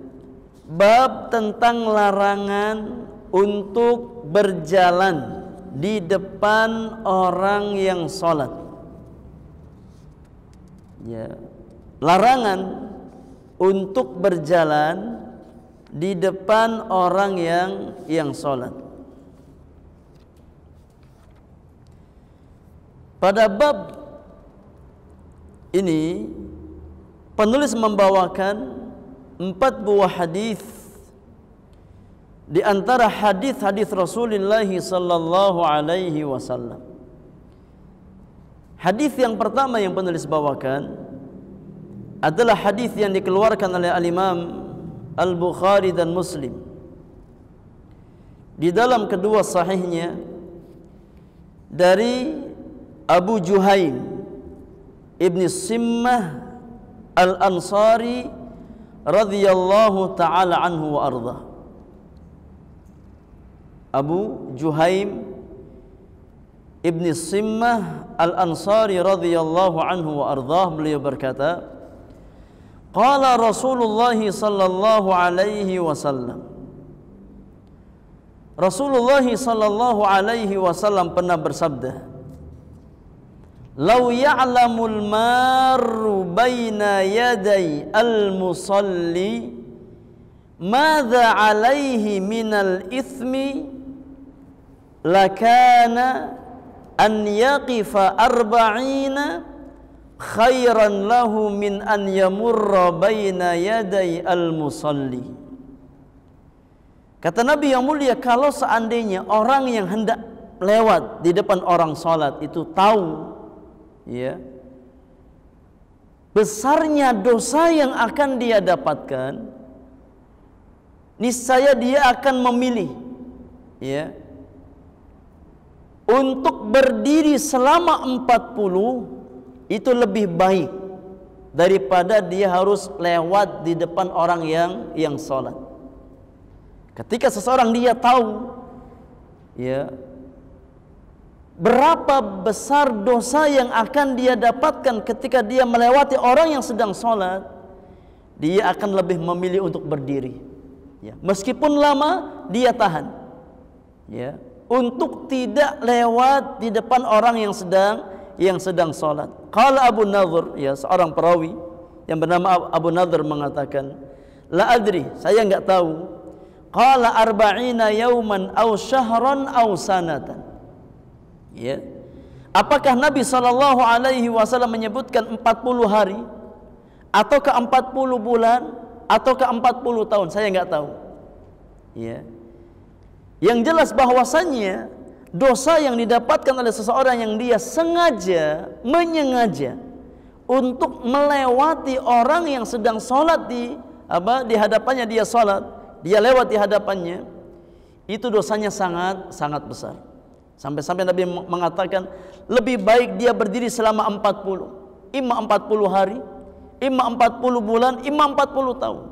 bab tentang larangan untuk berjalan di depan orang yang sholat. Ya, larangan untuk berjalan di depan orang yang sholat. Pada bab ini penulis membawakan 4 buah hadis di antara hadis-hadis Rasulullah sallallahu alaihi wasallam. Hadis yang pertama yang penulis bawakan adalah hadis yang dikeluarkan oleh Al-Imam Al-Bukhari dan Muslim di dalam kedua sahihnya dari Abu Juhaim Ibn Simmah Al-Ansari radhiyallahu ta'ala anhu wa ardah. Abu Juhaim Ibn Simmah Al-Ansari radhiyallahu anhu wa ardah, beliau berkata, qala Rasulullah sallallahu alaihi wasallam, Rasulullah sallallahu alaihi wasallam pernah bersabda, "Lau ya'lamul marru baina yaday al-musalli madza 'alaihi minal ithmi lakana an yaqifa arba'ina khairan lahu min an yamurra baina yaday al-musalli." Kata Nabi yang mulia, kalau seandainya orang yang hendak lewat di depan orang salat itu tahu ya besarnya dosa yang akan dia dapatkan, niscaya dia akan memilih ya untuk berdiri selama 40 itu lebih baik daripada dia harus lewat di depan orang yang salat. Ketika seseorang dia tahu ya berapa besar dosa yang akan dia dapatkan ketika dia melewati orang yang sedang sholat, dia akan lebih memilih untuk berdiri ya, meskipun lama dia tahan ya, untuk tidak lewat di depan orang yang sedang sholat. Qala Abu Nadhr, ya, seorang perawi yang bernama Abu Nadhr mengatakan, la adri, saya enggak tahu, qala arba'ina yauman aw syahran aw sanatan. Ya. Apakah Nabi sallallahu alaihi wasallam menyebutkan 40 hari ataukah 40 bulan ataukah 40 tahun? Saya enggak tahu. Ya. Yang jelas bahwasannya dosa yang didapatkan oleh seseorang yang dia menyengaja untuk melewati orang yang sedang sholat di hadapannya, dia sholat, dia lewat di hadapannya, itu dosanya sangat besar. Sampai-sampai Nabi mengatakan lebih baik dia berdiri selama 40, imma 40 hari, imma 40 bulan, imma 40 tahun.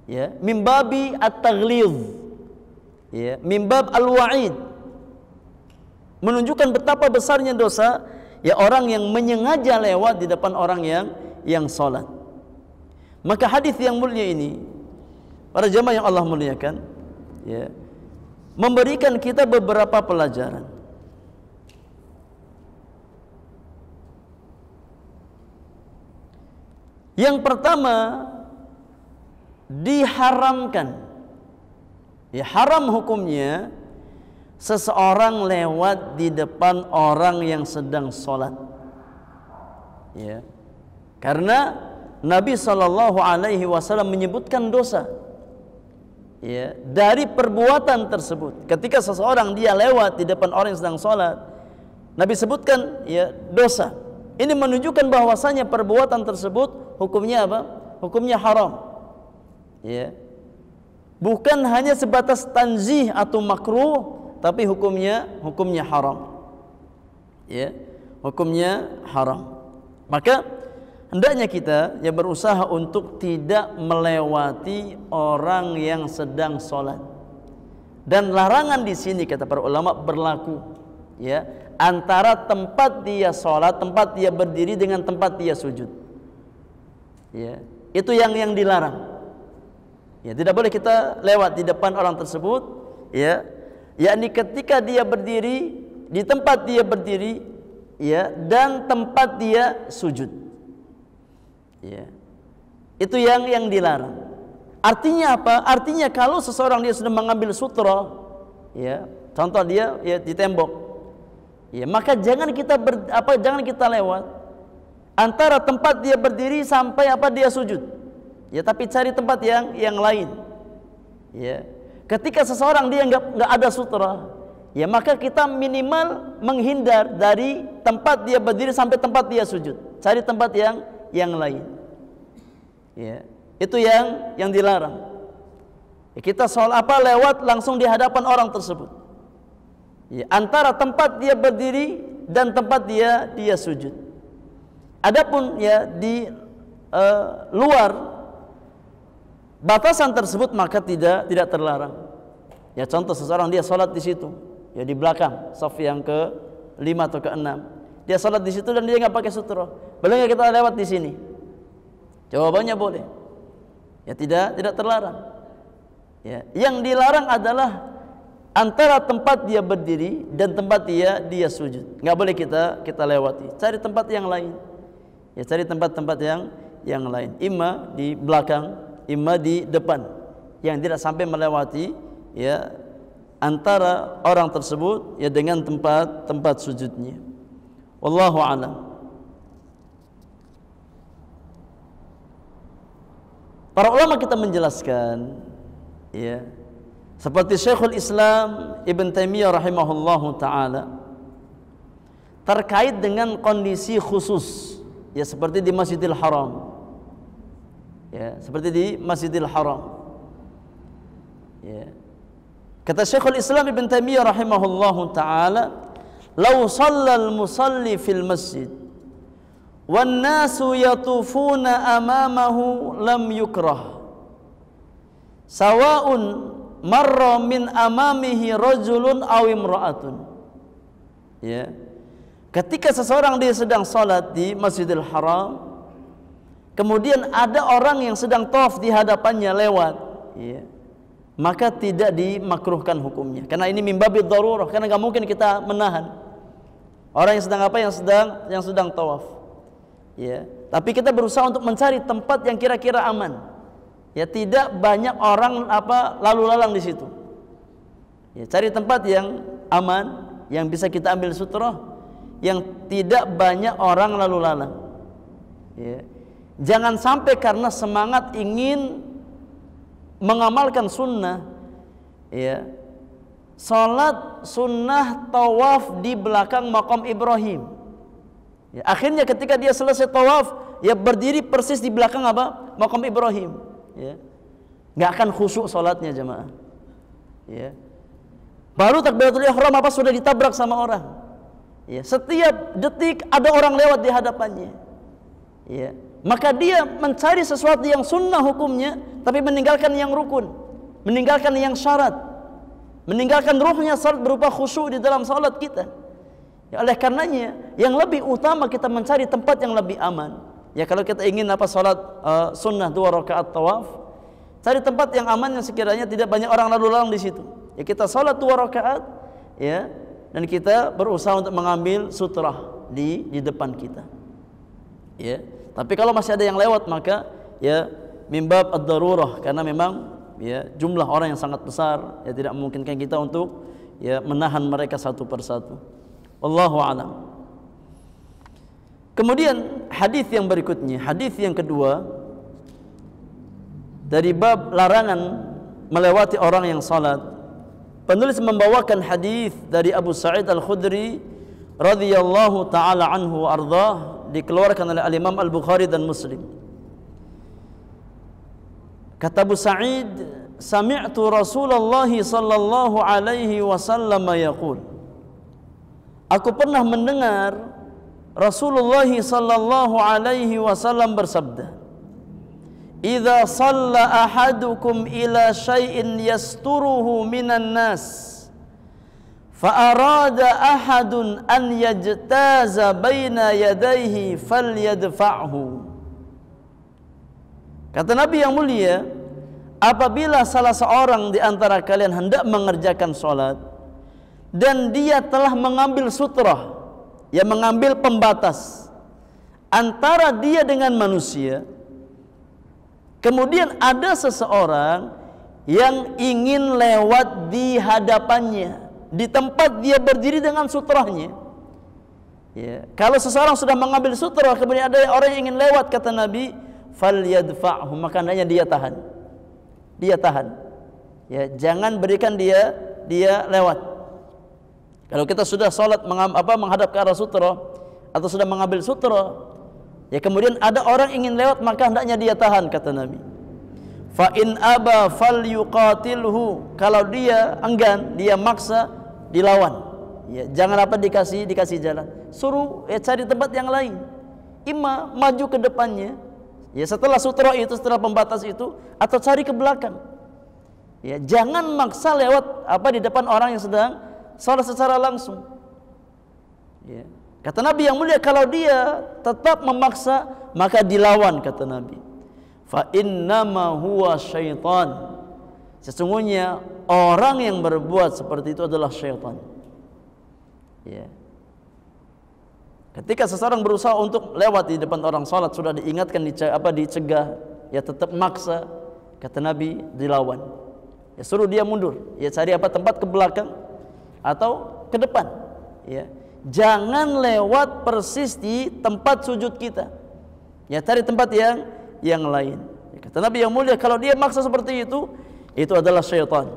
Ya, mimbabi at-taghlidh, ya, mimbab al-wa'id, menunjukkan betapa besarnya dosa ya orang yang menyengaja lewat di depan orang yang sholat. Maka hadis yang mulia ini, para jemaah yang Allah muliakan, ya, memberikan kita beberapa pelajaran. Yang pertama, diharamkan, ya, haram hukumnya seseorang lewat di depan orang yang sedang sholat, ya, karena Nabi Shallallahu Alaihi Wasallam menyebutkan dosa, ya, dari perbuatan tersebut. Ketika seseorang dia lewat di depan orang yang sedang sholat, Nabi sebutkan ya dosa. Ini menunjukkan bahwasanya perbuatan tersebut hukumnya apa? Hukumnya haram. Ya, bukan hanya sebatas tanzih atau makruh, tapi hukumnya haram. Ya, hukumnya haram. Maka hendaknya kita ya berusaha untuk tidak melewati orang yang sedang sholat. Dan larangan di sini kata para ulama berlaku ya antara tempat dia sholat, tempat dia berdiri dengan tempat dia sujud. Ya, itu yang dilarang. Ya, tidak boleh kita lewat di depan orang tersebut, ya, yakni ketika dia berdiri di tempat dia berdiri, ya, dan tempat dia sujud. Ya. Itu yang dilarang. Artinya apa? Artinya kalau seseorang dia sudah mengambil sutra, ya, contoh dia ya di tembok, ya, maka jangan kita lewat antara tempat dia berdiri sampai dia sujud. Ya, tapi cari tempat yang lain. Ya. Ketika seseorang dia nggak ada sutra, ya maka kita minimal menghindar dari tempat dia berdiri sampai tempat dia sujud. Cari tempat yang lain. Ya, itu yang dilarang. Ya, kita lewat langsung di hadapan orang tersebut. Ya, antara tempat dia berdiri dan tempat dia sujud. Adapun ya di luar batasan tersebut maka tidak terlarang. Ya contoh seseorang dia sholat di situ, ya di belakang saf yang ke-5 atau ke-6. Dia sholat di situ dan dia nggak pakai sutra. Boleh nggak kita lewat di sini? Jawabannya boleh. Ya tidak terlarang. Ya, yang dilarang adalah antara tempat dia berdiri dan tempat dia sujud. Nggak boleh kita lewati. Cari tempat yang lain. Ya cari tempat-tempat yang lain. Imma di belakang, imma di depan. Yang tidak sampai melewati ya antara orang tersebut ya dengan tempat sujudnya. Wallahu a'lam. Para ulama kita menjelaskan ya seperti Syekhul Islam Ibn Taimiyah rahimahullahu taala terkait dengan kondisi khusus ya seperti di Masjidil Haram. Ya, seperti di Masjidil Haram. Ya. Kata Syekhul Islam Ibn Taimiyah rahimahullahu taala, "Lau shallal musalli fil masjid wan nasu yatufuna amamahu lam yukrah. Sawa'un marra min amamihi rajulun aw imra'atun." Ya. Ketika seseorang dia sedang salat di Masjidil Haram, kemudian ada orang yang sedang tawaf di hadapannya lewat, ya, maka tidak dimakruhkan hukumnya. Karena ini mimbabil darurah, karena nggak mungkin kita menahan orang yang sedang yang sedang tawaf. Ya, tapi kita berusaha untuk mencari tempat yang kira-kira aman. Ya, tidak banyak orang lalu lalang di situ. Ya, cari tempat yang aman, yang bisa kita ambil sutra, yang tidak banyak orang lalu lalang. Ya. Jangan sampai karena semangat ingin mengamalkan sunnah, ya, salat sunnah tawaf di belakang makam Ibrahim. Ya, akhirnya ketika dia selesai tawaf, ya berdiri persis di belakang makam Ibrahim. Ya, nggak akan khusyuk salatnya jemaah. Ya, baru takbiratul ihram sudah ditabrak sama orang. Ya, setiap detik ada orang lewat di hadapannya. Ya, maka dia mencari sesuatu yang sunnah hukumnya, tapi meninggalkan yang rukun, meninggalkan yang syarat, meninggalkan ruhnya salat berupa khusyuk di dalam salat kita. Ya, oleh karenanya yang lebih utama kita mencari tempat yang lebih aman. Ya, kalau kita ingin salat sunnah 2 rakaat tawaf, cari tempat yang aman yang sekiranya tidak banyak orang lalu lalang di situ. Ya, kita salat 2 rakaat, ya, dan kita berusaha untuk mengambil sutrah di depan kita. Ya. Tapi kalau masih ada yang lewat maka ya mimbab ad-darurah, karena memang ya jumlah orang yang sangat besar, ya tidak memungkinkan kita untuk ya menahan mereka satu persatu. Wallahu a'lam. Kemudian hadis yang berikutnya, hadis yang kedua dari bab larangan melewati orang yang salat. Penulis membawakan hadis dari Abu Sa'id Al-Khudri radhiyallahu taala anhu wa ardhah, dikeluarkan oleh Al-Imam Al-Bukhari dan Muslim. Kata Abu Sa'id, "Sami'tu Rasulullah sallallahu alaihi wasallam yaqul." Aku pernah mendengar Rasulullah sallallahu alaihi wasallam bersabda, "Idza shalla ahadukum ila syai'in yasturuhu minan nas, fa arada ahadun an yajtaza baina yadayhi falyadfa'hu." Kata Nabi yang mulia, apabila salah seorang di antara kalian hendak mengerjakan salat dan dia telah mengambil sutrah, ya mengambil pembatas antara dia dengan manusia, kemudian ada seseorang yang ingin lewat di hadapannya, di tempat dia berdiri dengan sutrahnya. Ya, kalau seseorang sudah mengambil sutrah kemudian ada orang yang ingin lewat, kata Nabi, falyadfa'hu, maka hendaknya dia tahan. Dia tahan. Ya, jangan berikan dia lewat. Kalau kita sudah salat menghadap ke arah sutra atau sudah mengambil sutra, ya kemudian ada orang ingin lewat, maka hendaknya dia tahan, kata Nabi. Fa in aba falyuqatilhu. Kalau dia enggan, dia maksa, dilawan. Ya, jangan dikasih jalan. Suruh cari tempat yang lain. Ima maju ke depannya. Ya, setelah sutra itu, setelah pembatas itu, atau cari ke belakang. Ya, jangan maksa lewat di depan orang yang sedang salat secara langsung. Ya. Kata Nabi yang mulia, kalau dia tetap memaksa, maka dilawan, kata Nabi. Fa innama huwa syaitan. Sesungguhnya orang yang berbuat seperti itu adalah syaitan. Ya. Ketika seseorang berusaha untuk lewat di depan orang salat, sudah diingatkan, dicegah, ya tetap maksa, kata Nabi, dilawan. Ya, suruh dia mundur, ya cari tempat ke belakang atau ke depan. Ya, jangan lewat persis di tempat sujud kita. Ya, cari tempat yang lain. Ya, kata Nabi yang mulia, kalau dia maksa seperti itu adalah syaitan.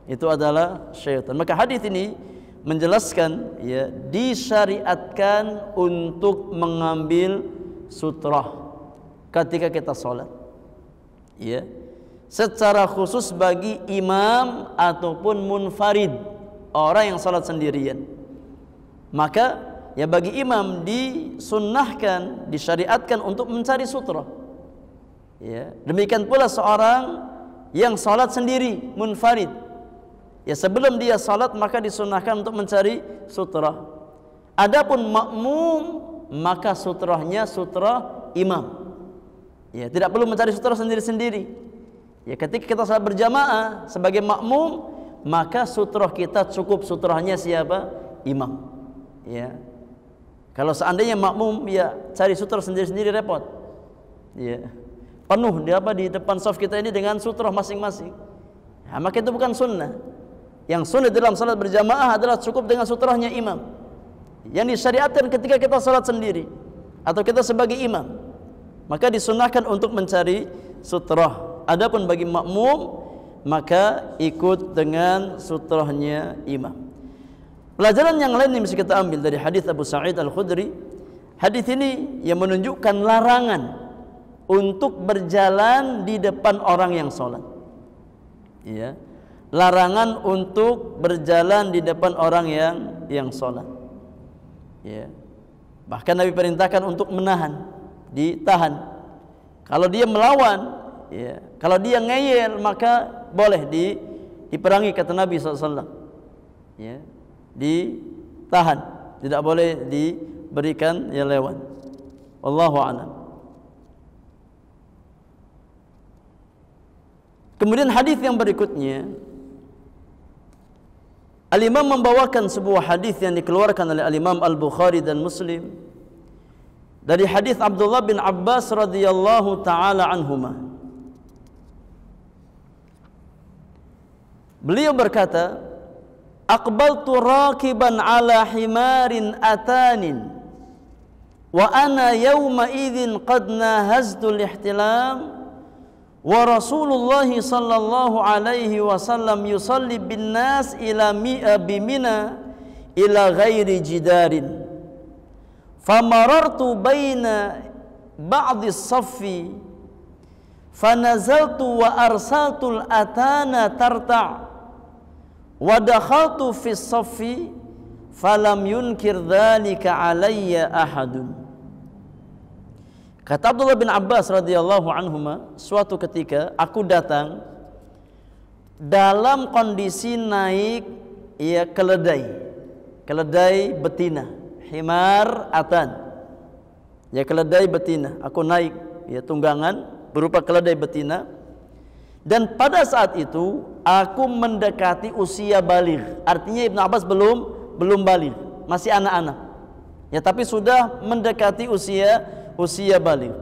Itu adalah syaitan. Maka hadis ini menjelaskan, ya, disyariatkan untuk mengambil sutrah ketika kita sholat. Ya. Secara khusus bagi imam ataupun munfarid, orang yang salat sendirian. Maka ya bagi imam disunnahkan, disyariatkan untuk mencari sutra. Ya, demikian pula seorang yang salat sendiri, munfarid. Ya, sebelum dia salat maka disunnahkan untuk mencari sutra. Adapun makmum, maka sutrahnya sutra imam. Ya, tidak perlu mencari sutra sendiri-sendiri. Ya, ketika kita salat berjamaah sebagai makmum, maka sutrah kita cukup sutrahnya siapa? Imam. Ya. Kalau seandainya makmum, ya cari sutrah sendiri-sendiri repot. Ya. Penuh di depan saf kita ini dengan sutrah masing-masing. Nah, maka itu bukan sunnah. Yang sunnah dalam salat berjamaah adalah cukup dengan sutrahnya imam. Yang disyariatkan ketika kita salat sendiri atau kita sebagai imam, maka disunnahkan untuk mencari sutrah. Adapun bagi makmum, maka ikut dengan sutrahnya imam. Pelajaran yang lain yang bisa kita ambil dari hadis Abu Sa'id Al-Khudri. Hadis ini yang menunjukkan larangan untuk berjalan di depan orang yang sholat. Ya, larangan untuk berjalan di depan orang yang sholat. Ya, bahkan Nabi perintahkan untuk menahan, ditahan. Kalau dia melawan, ya, kalau dia ngeyel, maka boleh diperangi, kata Nabi SAW. Ya, ditahan, tidak boleh diberikan lewat. Wallahu a'lam. Kemudian hadis yang berikutnya, Al-Imam membawakan sebuah hadis yang dikeluarkan oleh Al-Imam Al-Bukhari dan Muslim dari hadis Abdullah bin Abbas radhiyallahu taala anhuma. Beliau berkata, aqbaltu rakiban ala himarin atanin wa ana yawma idzin qad nahaztu al-ihtilam wa Rasulullah sallallahu alaihi wasallam yusalli bin nas ila bimina ila ghairi jidarin famarartu baina ba'di as-saffi fanazaltu wa arsaltu al-atana tarta' wa dakhaltu fi as-saffi falam yunkir dzalika alayya ahadun. Kata Abdullah bin Abbas radhiyallahu anhuma, suatu ketika aku datang dalam kondisi naik keledai betina, himar atan. Ya, keledai betina. Aku naik tunggangan berupa keledai betina. Dan pada saat itu aku mendekati usia baligh. Artinya Ibnu Abbas belum baligh, masih anak-anak. Ya, tapi sudah mendekati usia baligh.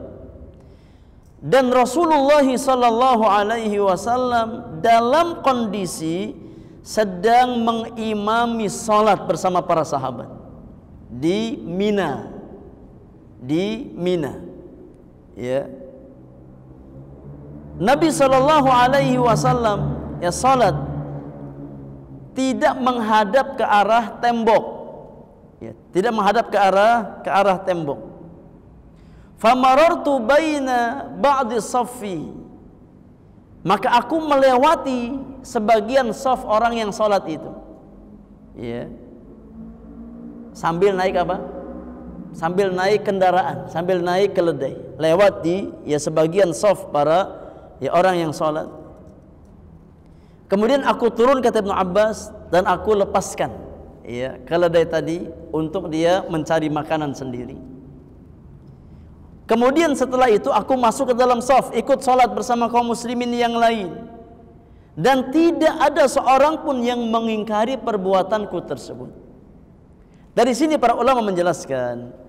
Dan Rasulullah sallallahu alaihi wasallam dalam kondisi sedang mengimami salat bersama para sahabat di Mina. Ya. Nabi sallallahu alaihi wasallam ya salat tidak menghadap ke arah tembok, ya, tidak menghadap ke arah tembok. Famarartu baina ba'di saffi, maka aku melewati sebagian saf orang yang salat itu, ya, sambil naik apa? Sambil naik kendaraan, sambil naik keledai, lewat di ya sebagian saf para ya orang yang salat. Kemudian aku turun, kata Ibnu Abbas, dan aku lepaskan ya keledai tadi untuk dia mencari makanan sendiri. Kemudian setelah itu aku masuk ke dalam saf, ikut salat bersama kaum muslimin yang lain, dan tidak ada seorang pun yang mengingkari perbuatanku tersebut. Dari sini para ulama menjelaskan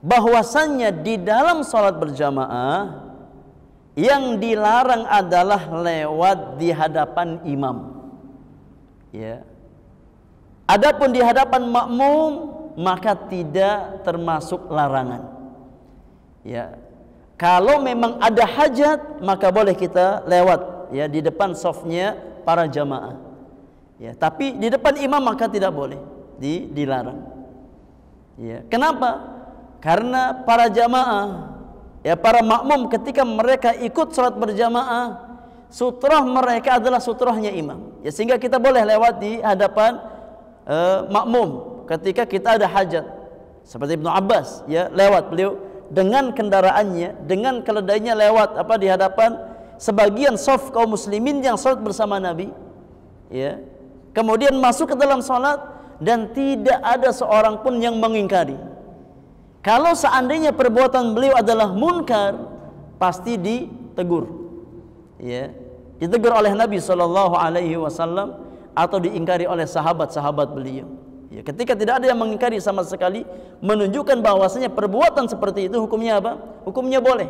bahwasannya di dalam salat berjamaah yang dilarang adalah lewat di hadapan imam, ya. Adapun di hadapan makmum maka tidak termasuk larangan, ya. Kalau memang ada hajat maka boleh kita lewat ya di depan safnya para jamaah, ya. Tapi di depan imam maka tidak boleh, dilarang, ya. Kenapa? Karena para jamaah, ya, para makmum ketika mereka ikut salat berjamaah, sutrah mereka adalah sutrahnya imam, ya, sehingga kita boleh lewat di hadapan makmum ketika kita ada hajat. Seperti Ibnu Abbas, ya, lewat beliau dengan kendaraannya, dengan keledainya lewat apa di hadapan sebagian saf kaum muslimin yang salat bersama Nabi, ya. Kemudian masuk ke dalam salat dan tidak ada seorang pun yang mengingkari. Kalau seandainya perbuatan beliau adalah munkar, pasti ditegur, ya, ditegur oleh Nabi SAW atau diingkari oleh sahabat-sahabat beliau. Ya, ketika tidak ada yang mengingkari sama sekali, menunjukkan bahwasanya perbuatan seperti itu hukumnya apa? Hukumnya boleh,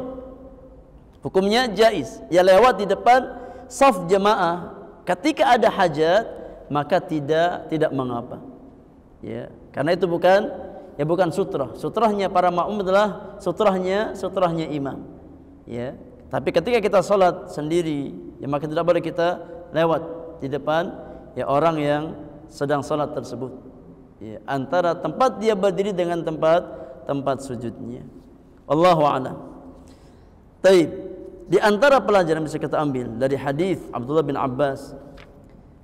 hukumnya jaiz. Ya, lewat di depan saf jamaah ketika ada hajat maka tidak mengapa. Ya, karena itu bukan sutrah. Sutrahnya para makmum adalah sutrahnya imam. Ya. Tapi ketika kita salat sendiri, ya, maka tidak boleh kita lewat di depan ya orang yang sedang salat tersebut. Ya, antara tempat dia berdiri dengan tempat sujudnya. Wallahu a'lam. Baik. Di antara pelajaran bisa kita ambil dari hadis Abdullah bin Abbas,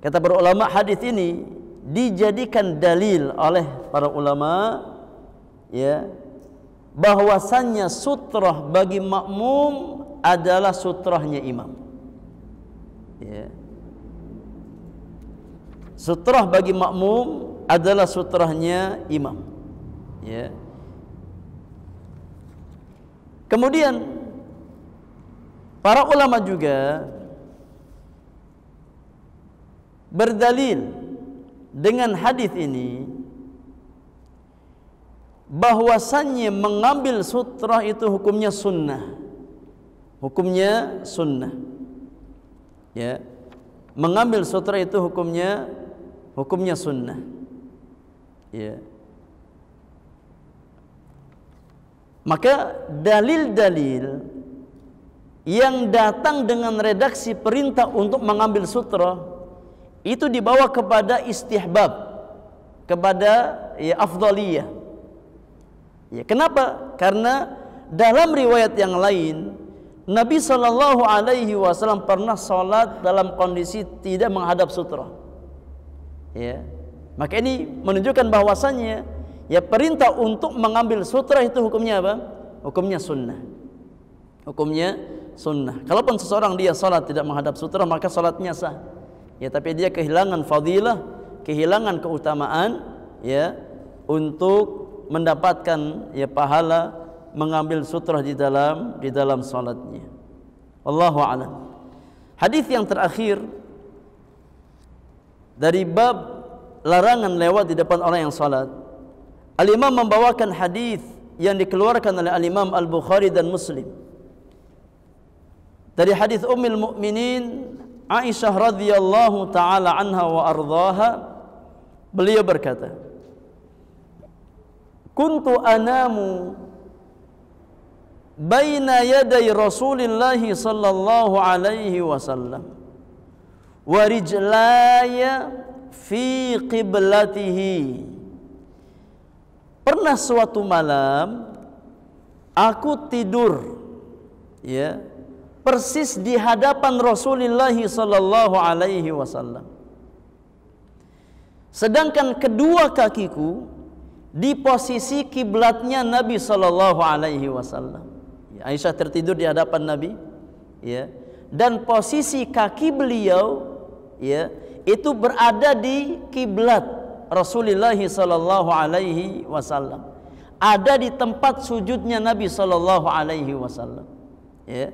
kata para ulama, hadis ini dijadikan dalil oleh para ulama, ya, bahwasannya sutrah bagi makmum adalah sutrahnya imam, ya. Sutrah bagi makmum adalah sutrahnya imam, ya. Kemudian para ulama juga berdalil dengan hadis ini bahwasannya mengambil sutrah itu hukumnya sunnah, ya. Mengambil sutrah itu hukumnya sunnah, ya. Maka dalil-dalil yang datang dengan redaksi perintah untuk mengambil sutrah itu dibawa kepada istihbab, kepada ya afdaliyah. Ya, kenapa? Karena dalam riwayat yang lain Nabi SAW pernah sholat dalam kondisi tidak menghadap sutrah, ya. Maka ini menunjukkan bahwasannya ya perintah untuk mengambil sutrah itu hukumnya apa? Hukumnya sunnah. Kalaupun seseorang dia sholat tidak menghadap sutrah maka sholatnya sah, ya, tapi dia kehilangan fadilah, kehilangan keutamaan, ya, untuk mendapatkan ya pahala mengambil sutrah di dalam salatnya. Wallahu a'lam. Hadis yang terakhir dari bab larangan lewat di depan orang yang salat, Al-Imam membawakan hadis yang dikeluarkan oleh Al-Imam Al-Bukhari dan Muslim dari hadis Ummul Mukminin Aisyah radhiyallahu taala anha wa ardhaha. Beliau berkata, kuntu anamu baina yaday Rasulillah sallallahu alaihi wasallam wa rijlaya fi qiblatihi. Pernah suatu malam aku tidur, ya, persis di hadapan Rasulullah sallallahu alaihi wasallam. Sedangkan kedua kakiku di posisi kiblatnya Nabi sallallahu alaihi wasallam. Ya, Aisyah tertidur di hadapan Nabi, ya, dan posisi kaki beliau, ya, itu berada di kiblat Rasulullah sallallahu alaihi wasallam. Ada di tempat sujudnya Nabi sallallahu alaihi wasallam. Ya.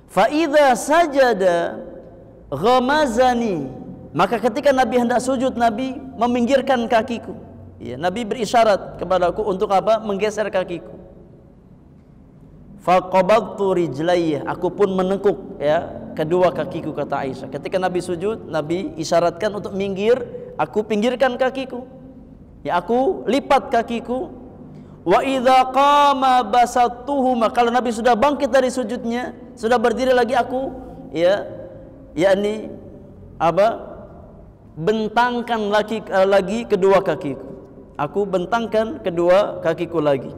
Fa idza sajada ghamazani, maka ketika Nabi hendak sujud, Nabi meminggirkan kakiku. Ya, Nabi berisyarat kepadaku untuk apa? Menggeser kakiku. Fa qabadtu rijlayya, aku pun menekuk, ya, kedua kakiku, kata Aisyah. Ketika Nabi sujud, Nabi isyaratkan untuk minggir, aku pinggirkan kakiku. Ya, aku lipat kakiku. Wa idza qama basattuhuma, kalau Nabi sudah bangkit dari sujudnya, sudah berdiri lagi, aku, ya, yakni apa? Bentangkan lagi kedua kakiku. Aku bentangkan kedua kakiku lagi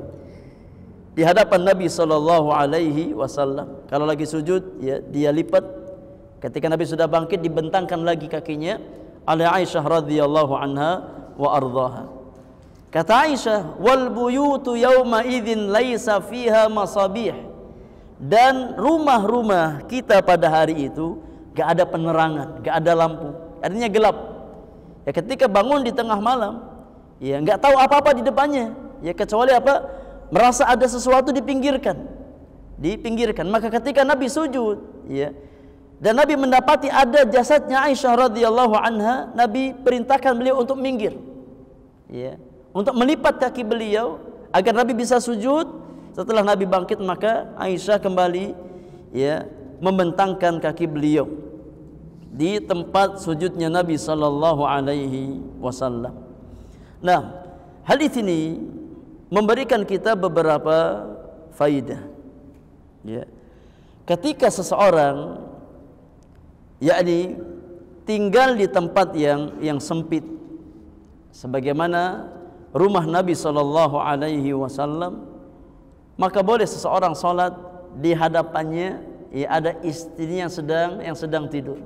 di hadapan Nabi sallallahu alaihi wasallam. Kalau lagi sujud, ya, dia lipat. Ketika Nabi sudah bangkit, dibentangkan lagi kakinya oleh Aisyah radhiyallahu anha wa ardhaha. Kata Aisyah, wal buyutu yauma idzin laisa fiha masabih, dan rumah-rumah kita pada hari itu gak ada penerangan, gak ada lampu, artinya gelap. Ya, ketika bangun di tengah malam, ya, gak tahu apa-apa di depannya, ya, kecuali apa? Merasa ada sesuatu, dipinggirkan. Maka ketika Nabi sujud, ya, dan Nabi mendapati ada jasadnya Aisyah radhiyallahu anha, Nabi perintahkan beliau untuk minggir, ya, untuk melipat kaki beliau agar Nabi bisa sujud. Setelah Nabi bangkit, maka Aisyah kembali, ya, membentangkan kaki beliau di tempat sujudnya Nabi sallallahu alaihi wasallam. Nah, hadis ini memberikan kita beberapa faidah. Ya. Ketika seseorang, yakni tinggal di tempat yang sempit, sebagaimana rumah Nabi sallallahu alaihi wasallam, maka boleh seseorang salat di hadapannya, ya, ada istrinya yang sedang tidur.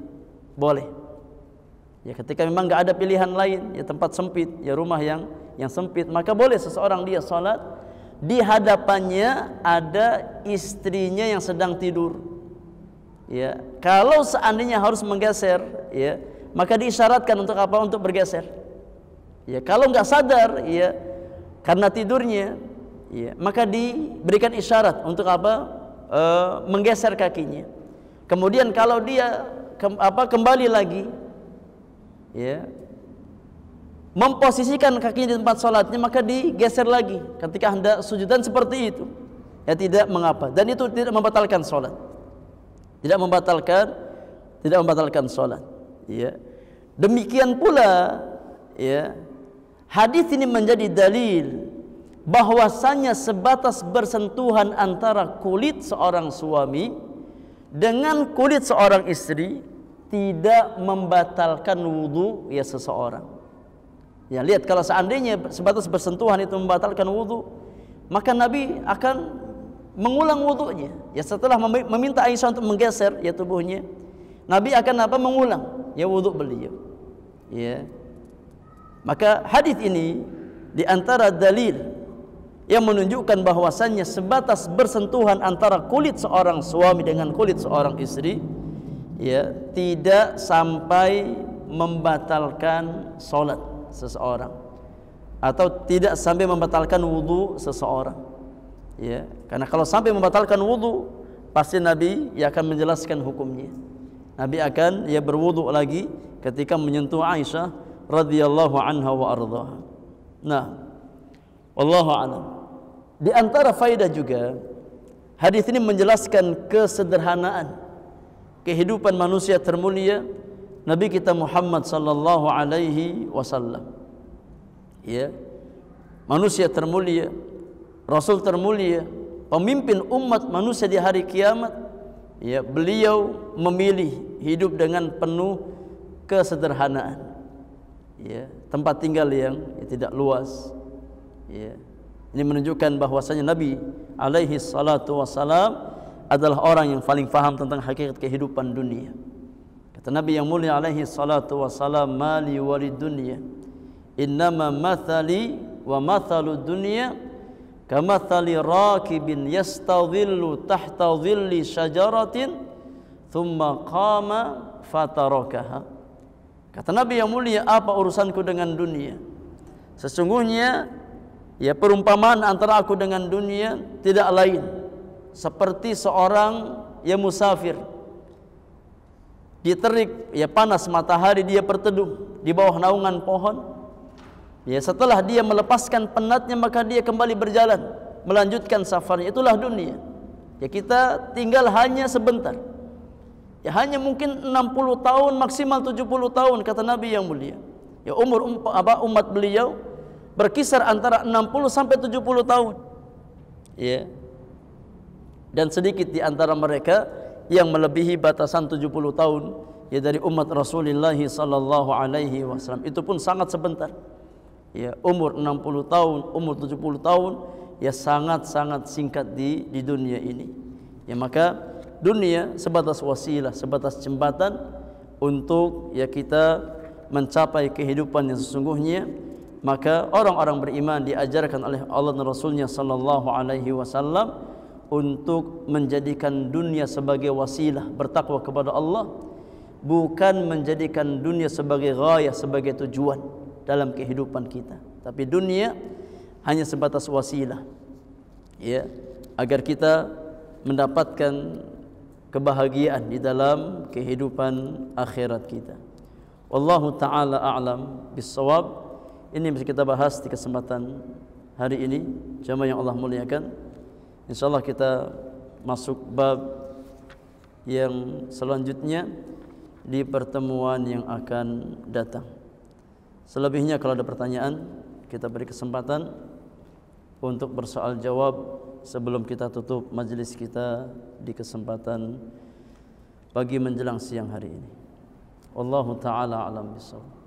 Boleh. Ya, ketika memang enggak ada pilihan lain, ya, tempat sempit, ya, rumah yang sempit, maka boleh seseorang dia salat di hadapannya ada istrinya yang sedang tidur. Ya, kalau seandainya harus menggeser, ya, maka diisyaratkan untuk apa? Untuk bergeser. Ya, kalau enggak sadar, ya, karena tidurnya, ya, maka diberikan isyarat untuk apa? Menggeser kakinya. Kemudian kalau dia kembali lagi, ya, memposisikan kakinya di tempat sholatnya, maka digeser lagi ketika hendak sujudan seperti itu, ya, tidak mengapa, dan itu tidak membatalkan sholat, tidak membatalkan sholat. Ya. Demikian pula, ya, hadis ini menjadi dalil bahwasanya sebatas bersentuhan antara kulit seorang suami dengan kulit seorang istri tidak membatalkan wudu, ya, seseorang. Ya, lihat, kalau seandainya sebatas bersentuhan itu membatalkan wudu, maka Nabi akan mengulang wudunya. Ya, setelah meminta Aisyah untuk menggeser, ya, tubuhnya, Nabi akan apa? Mengulang, ya, wudu beliau. Ya. Maka hadis ini di antara dalil yang menunjukkan bahwasannya sebatas bersentuhan antara kulit seorang suami dengan kulit seorang istri, ya, tidak sampai membatalkan salat seseorang atau tidak sampai membatalkan wudu seseorang. Ya, karena kalau sampai membatalkan wudu, pasti Nabi, ya, akan menjelaskan hukumnya. Nabi akan, ya, berwudu lagi ketika menyentuh Aisyah radhiyallahu anha wa ardhaha. Nah, wallahu a'lam. Di antara faedah juga, hadis ini menjelaskan kesederhanaan kehidupan manusia termulia Nabi kita Muhammad sallallahu alaihi wasallam. Ya. Manusia termulia, Rasul termulia, pemimpin umat manusia di hari kiamat, ya, beliau memilih hidup dengan penuh kesederhanaan, ya, tempat tinggal yang tidak luas, ya. Ini menunjukkan bahwasanya Nabi alaihi salatu wassalam adalah orang yang paling faham tentang hakikat kehidupan dunia. Kata Nabi yang mulia alaihi salatu wassalam, mali walid dunya innama mathali wa mathalu dunya kamathali rakibin yastadhillu tahta dhilli syajaratin thumma qama fatarakaha. Kata Nabi yang mulia, apa urusanku dengan dunia? Sesungguhnya ya, perumpamaan antara aku dengan dunia tidak lain seperti seorang yang musafir di terik ya panas matahari, dia berteduh di bawah naungan pohon. Ya, setelah dia melepaskan penatnya, maka dia kembali berjalan melanjutkan safarnya. Itulah dunia. Ya, kita tinggal hanya sebentar. Ya, hanya mungkin 60 tahun, maksimal 70 tahun kata Nabi yang mulia. Ya, umur umat beliau berkisar antara 60 sampai 70 tahun. Ya. Dan sedikit di antara mereka yang melebihi batasan 70 tahun ya dari umat Rasulullah sallallahu alaihi wasallam. Itu pun sangat sebentar. Ya, umur 60 tahun, umur 70 tahun ya sangat-sangat singkat di dunia ini. Ya, maka dunia sebatas wasilah, sebatas jembatan untuk ya kita mencapai kehidupan yang sesungguhnya. Maka orang-orang beriman diajarkan oleh Allah dan Rasulnya sallallahu alaihi wasallam untuk menjadikan dunia sebagai wasilah bertakwa kepada Allah, bukan menjadikan dunia sebagai ghayah, sebagai tujuan dalam kehidupan kita. Tapi dunia hanya sebatas wasilah, ya, agar kita mendapatkan kebahagiaan di dalam kehidupan akhirat kita. Wallahu taala a'lam bissawab. Ini bisa kita bahas di kesempatan hari ini, jamaah yang Allah muliakan. Insyaallah kita masuk bab yang selanjutnya di pertemuan yang akan datang. Selebihnya kalau ada pertanyaan, kita beri kesempatan untuk bersoal jawab sebelum kita tutup majelis kita di kesempatan pagi menjelang siang hari ini. Wallahu taala a'lam bissawab.